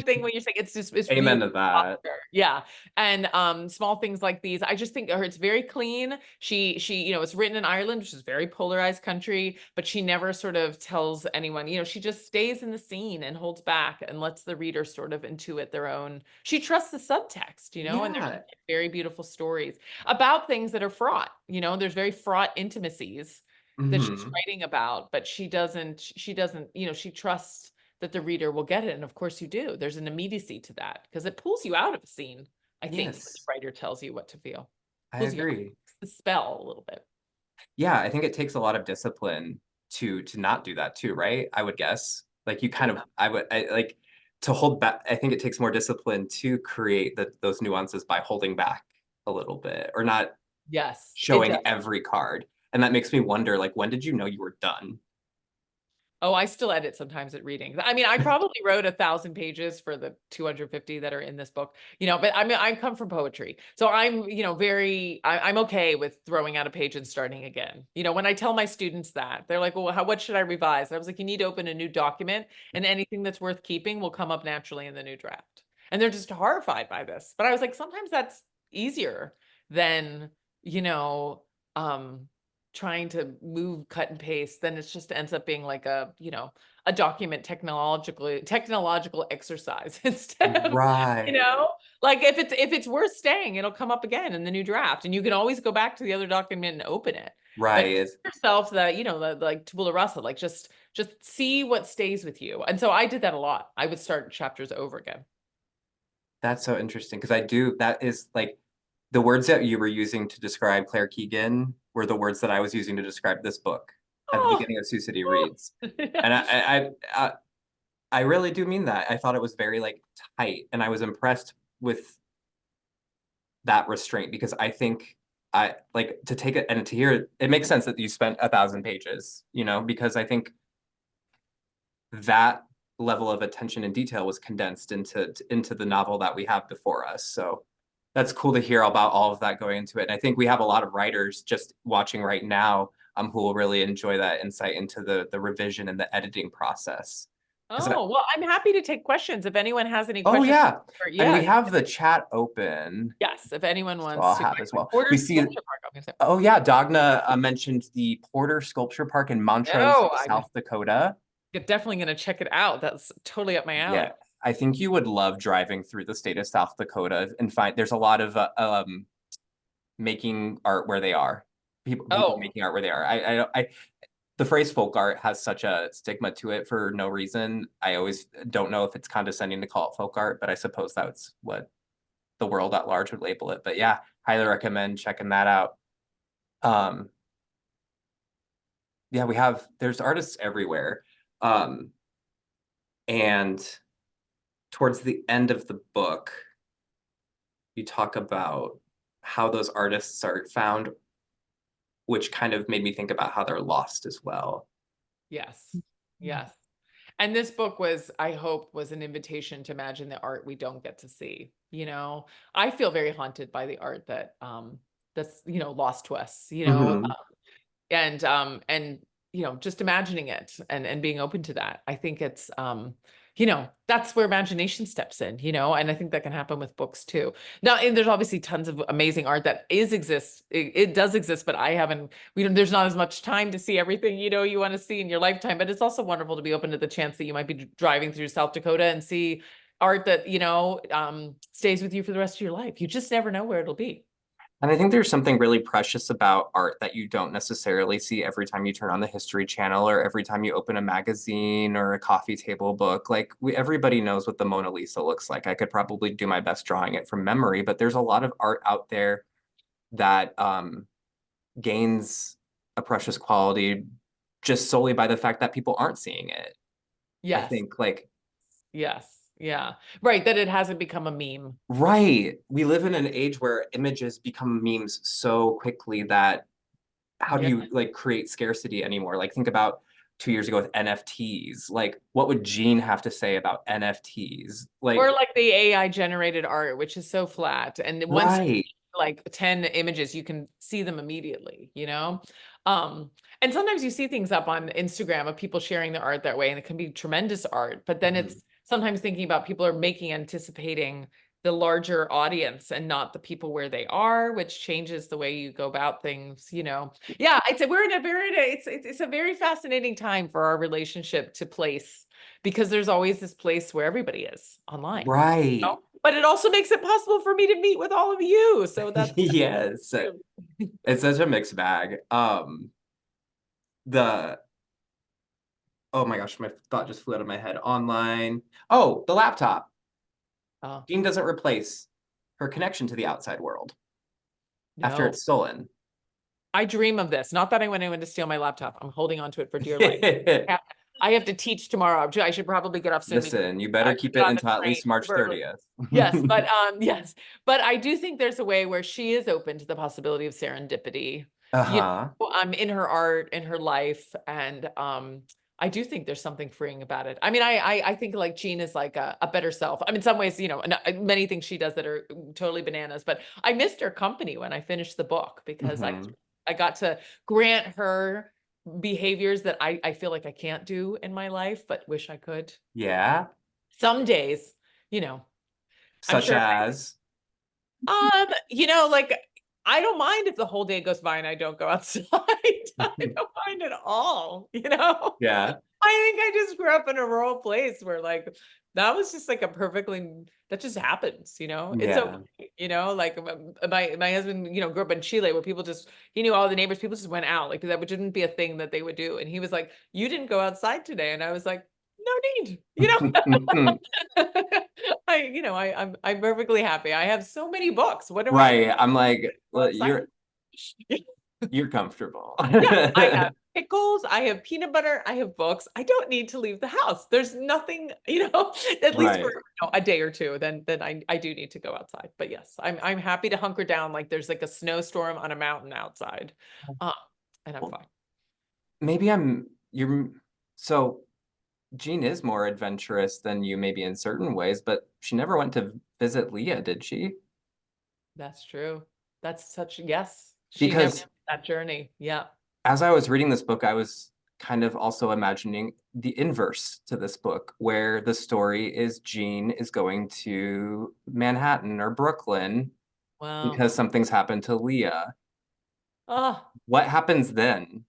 thing when you're saying it's just, it's Amen really to that. Foster. Yeah. And small things like these, I just think it's very clean. She, it's written in Ireland, which is a very polarized country, but she never sort of tells anyone, she just stays in the scene and holds back and lets the reader sort of intuit their own. She trusts the subtext, and there's very beautiful stories about things that are fraught, there's very fraught intimacies that she's writing about, but she doesn't, she trusts that the reader will get it. And of course you do. There's an immediacy to that because it pulls you out of a scene. I think when the writer tells you what to feel. I agree. It's the spell a little bit. Yeah, I think it takes a lot of discipline to not do that too, right? I would guess. Like you kind of, I like to hold back, I think it takes more discipline to create those nuances by holding back a little bit or not Yes, it showing does. every card. And that makes me wonder, like, when did you know you were done? Oh, I still edit sometimes at reading. I mean, I probably wrote 1,000 pages for the 250 that are in this book, but I mean, I come from poetry. So I'm, I'm okay with throwing out a page and starting again. When I tell my students that, they're like, well, what should I revise? And I was like, you need to open a new document and anything that's worth keeping will come up naturally in the new draft. And they're just horrified by this. But I was like, sometimes that's easier than, trying to move, cut and paste, then it just ends up being like a document technological exercise instead of, Right. like if it's worth staying, it'll come up again in the new draft and you can always go back to the other document and open it. But Right. give yourself the like tabula rasa, like just see what stays with you. And so I did that a lot. I would start chapters over again. That's so interesting because that is like the words that you were using to describe Claire Keegan were the words that I was using to describe this book at the Oh, beginning of Sioux City Reads. And I really do mean that. I thought it was very like tight and I was impressed with that restraint because I think I like to take it and to hear it, it makes sense that you spent 1,000 pages, because I think that level of attention and detail was condensed into the novel that we have before us. So that's cool to hear about all of that going into it. And I think we have a lot of writers just watching right now who will really enjoy that insight into the revision and the editing process. Oh, well, I'm happy to take questions if anyone has any Oh questions. yeah. And we Yeah. have the chat open. Yes, if anyone So wants I'll to. have as well. Porter We see. Sculpture Park, I was gonna say. Oh yeah, Dagna mentioned the Porter Sculpture Park in Montrose, No, I'm South Dakota. definitely going to check it out. That's totally up my alley. Yeah, I think you would love driving through the state of South Dakota and find there's a lot of making art where they are. People Oh, making art where they are. I the phrase folk art has such a stigma to it for no reason. I always don't know if it's condescending to call it folk art, but I suppose that's what the world at large would label it. But yeah, highly recommend checking that out. Yeah, there's artists everywhere. And towards the end of the book, you talk about how those artists are found, which kind of made me think about how they're lost as well. yes. Yes. And this book I hope, was an invitation to imagine the art we don't get to see. I feel very haunted by the art that's, lost to us, Mhm. and just imagining it and being open to that. I think it's that's where imagination steps in, and I think that can happen with books too. Now, and there's obviously tons of amazing art that exists. It does exist, but there's not as much time to see everything, you want to see in your lifetime, but it's also wonderful to be open to the chance that you might be driving through South Dakota and see art that, stays with you for the rest of your life. You just never know where it'll be. And I think there's something really precious about art that you don't necessarily see every time you turn on the History Channel or every time you open a magazine or a coffee table book. Like everybody knows what the Mona Lisa looks like. I could probably do my best drawing it from memory, but there's a lot of art out there that gains a precious quality just solely by the fact that people aren't seeing it. Yes. I think like. Yes. Yeah. Right. That it hasn't become a meme. Right. We live in an age where images become memes so quickly that how do you like create scarcity anymore? Like think about 2 years ago with NFTs. Like what would Gene have to say about NFTs? Like or like the AI generated art, which is so flat. And once you see, like 10 images, you can see them immediately, and sometimes you see things up on Instagram of people sharing their art that way, and it can be tremendous art, but then it's sometimes thinking about people are anticipating the larger audience and not the people where they are, which changes the way you go about things, Yeah, it's a very fascinating time for our relationship to place, because there's always this place where everybody is online. Right. But it also makes it possible for me to meet with all of you. So that's yes. It's such a mixed bag. Oh my gosh, my thought just flew out of my head. Online. Oh, the laptop. Jean doesn't replace her connection to the outside world after it's stolen. I dream of this. Not that I want anyone to steal my laptop. I'm holding on to it for dear life. I have to teach tomorrow. I should probably get off soon. Listen, you better keep get it on the until at train least March super early. 30th. Yes, but yes, but I do think there's a way where she is open to the possibility of serendipity. You Uh-huh. know, in her art, in her life, and I do think there's something freeing about it. I mean, I think like Jean is like a better self. I mean, in some ways, you know, many things she does that are totally bananas, but I missed her company when I finished the book because I got to grant her behaviors that I feel like I can't do in my life, but wish I could. Yeah. Some days, you know, I'm Such sure. as. You know, like I don't mind if the whole day goes by and I don't go outside. I don't mind at all, you know? Yeah. I think I just grew up in a rural place where like that was just like a perfectly that just happens, you know? It's Yeah. okay, you know, like my husband, you know, grew up in Chile where people just he knew all the neighbors, people just went out. Like that wouldn't be a thing that they would do. And he was like, "You didn't go outside today." And I was like, "No need," you know? You know, I'm perfectly happy. I have so many books. What do I Right. I'm like, go well, outside? you're comfortable. Yeah, I have pickles, I have peanut butter, I have books. I don't need to leave the house. There's nothing, you know, at least for Right. a day or two, then I do need to go outside. But yes, I'm happy to hunker down like there's like a snowstorm on a mountain outside. And I'm Well, fine. Maybe so Jean is more adventurous than you maybe in certain ways, but she never went to visit Leah, did she? That's true. That's such yes. She never Because did that journey. Yeah. as I was reading this book, I was kind of also imagining the inverse to this book, where the story is Jean is going to Manhattan or Brooklyn Wow. because something's happened to Leah. Oh, What happens then?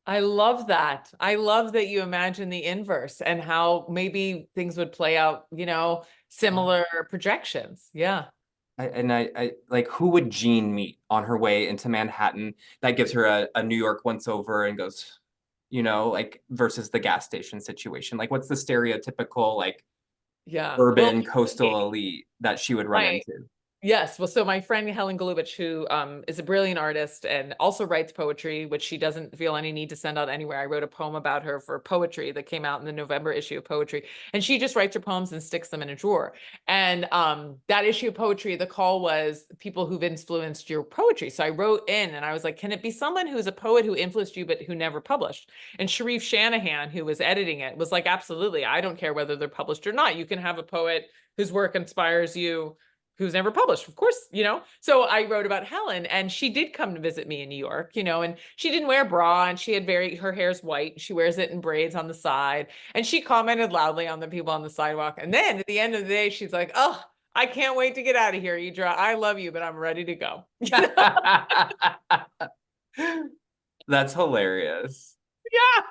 I love that. I love that you imagine the inverse and how maybe things would play out, you know, similar projections. Yeah. I like, who would Jean meet on her way into Manhattan that gives her a New York once over and goes, you know, like versus the gas station situation? Like, what's the stereotypical like Yeah. Well, urban coastal elite that she would run my into? yes. Well, so my friend Helen Golubich, who is a brilliant artist and also writes poetry, which she doesn't feel any need to send out anywhere. I wrote a poem about her for poetry that came out in the November issue of Poetry. And she just writes her poems and sticks them in a drawer. And that issue of Poetry, the call was people who've influenced your poetry. So I wrote in and I was like, can it be someone who's a poet who influenced you, but who never published? And Sharif Shanahan, who was editing it, was like, absolutely. I don't care whether they're published or not. You can have a poet whose work inspires you who's never published, of course, you know? So I wrote about Helen and she did come to visit me in New York, you know, and she didn't wear a bra and she had her hair's white. She wears it in braids on the side. And she commented loudly on the people on the sidewalk. And then at the end of the day, she's like, oh, I can't wait to get out of here, Idra. I love you, but I'm ready to go. That's hilarious. Yeah,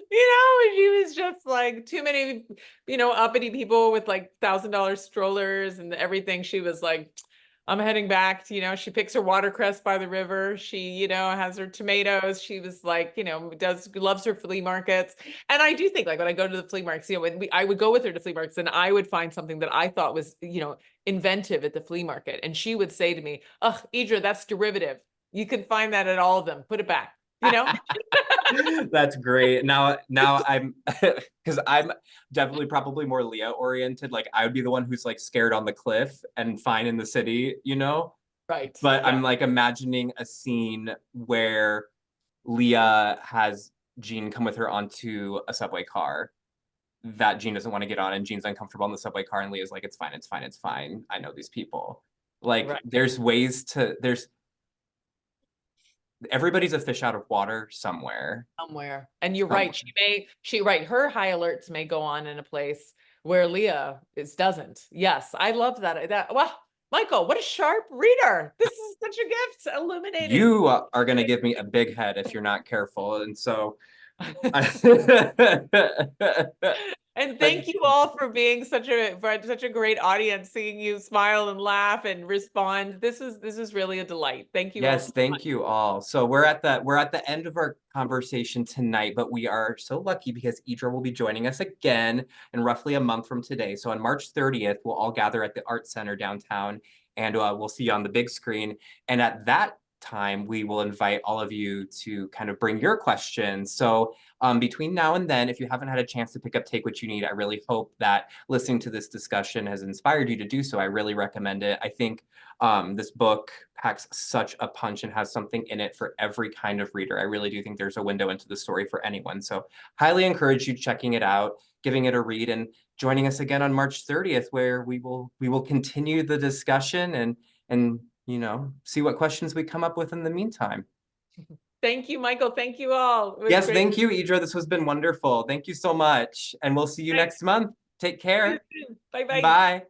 you know, she was just like too many, you know, uppity people with like $1,000 strollers and everything. She was like, I'm heading back to, you know, she picks her watercress by the river. She, you know, has her tomatoes. She was like, you know, loves her flea markets. And I do think like when I go to the flea markets, you know, I would go with her to flea markets and I would find something that I thought was, you know, inventive at the flea market. And she would say to me, oh, Idra, that's derivative. You can find that at all of them. Put it back, you know? That's great. Now I'm because I'm definitely probably more Leah oriented. Like I would be the one who's like scared on the cliff and fine in the city, you know? Right. But Yeah. I'm like imagining a scene where Leah has Jean come with her onto a subway car that Jean doesn't want to get on, and Jean's uncomfortable in the subway car, and Leah's like, it's fine, it's fine, it's fine. I know these people. Like Right. there's everybody's a fish out of water somewhere. Somewhere. And you're right. Her high alerts may go on in a place where Leah doesn't. Yes. I love that. Well, Michael, what a sharp reader. This is such a gift. Illuminating. You are going to give me a big head if you're not careful. And so And thank you all for being such a great audience, seeing you smile and laugh and respond. This is really a delight. Thank you all yes, so thank much. you all. So we're at the end of our conversation tonight, but we are so lucky because Idra will be joining us again in roughly a month from today. So on March 30th, we'll all gather at the Art Center downtown, and we'll see you on the big screen. And at that time, we will invite all of you to kind of bring your questions. So between now and then, if you haven't had a chance to pick up Take What You Need, I really hope that listening to this discussion has inspired you to do so. I really recommend it. I think this book packs such a punch and has something in it for every kind of reader. I really do think there's a window into the story for anyone. So highly encourage you checking it out, giving it a read, and joining us again on March 30th, where we will continue the discussion and you know, see what questions we come up with in the meantime. Thank you, Michael. Thank you all. It was Yes, great. thank you, Idra. This has been wonderful. Thank you so much. And we'll see you next month. Take care. Bye-bye. Bye.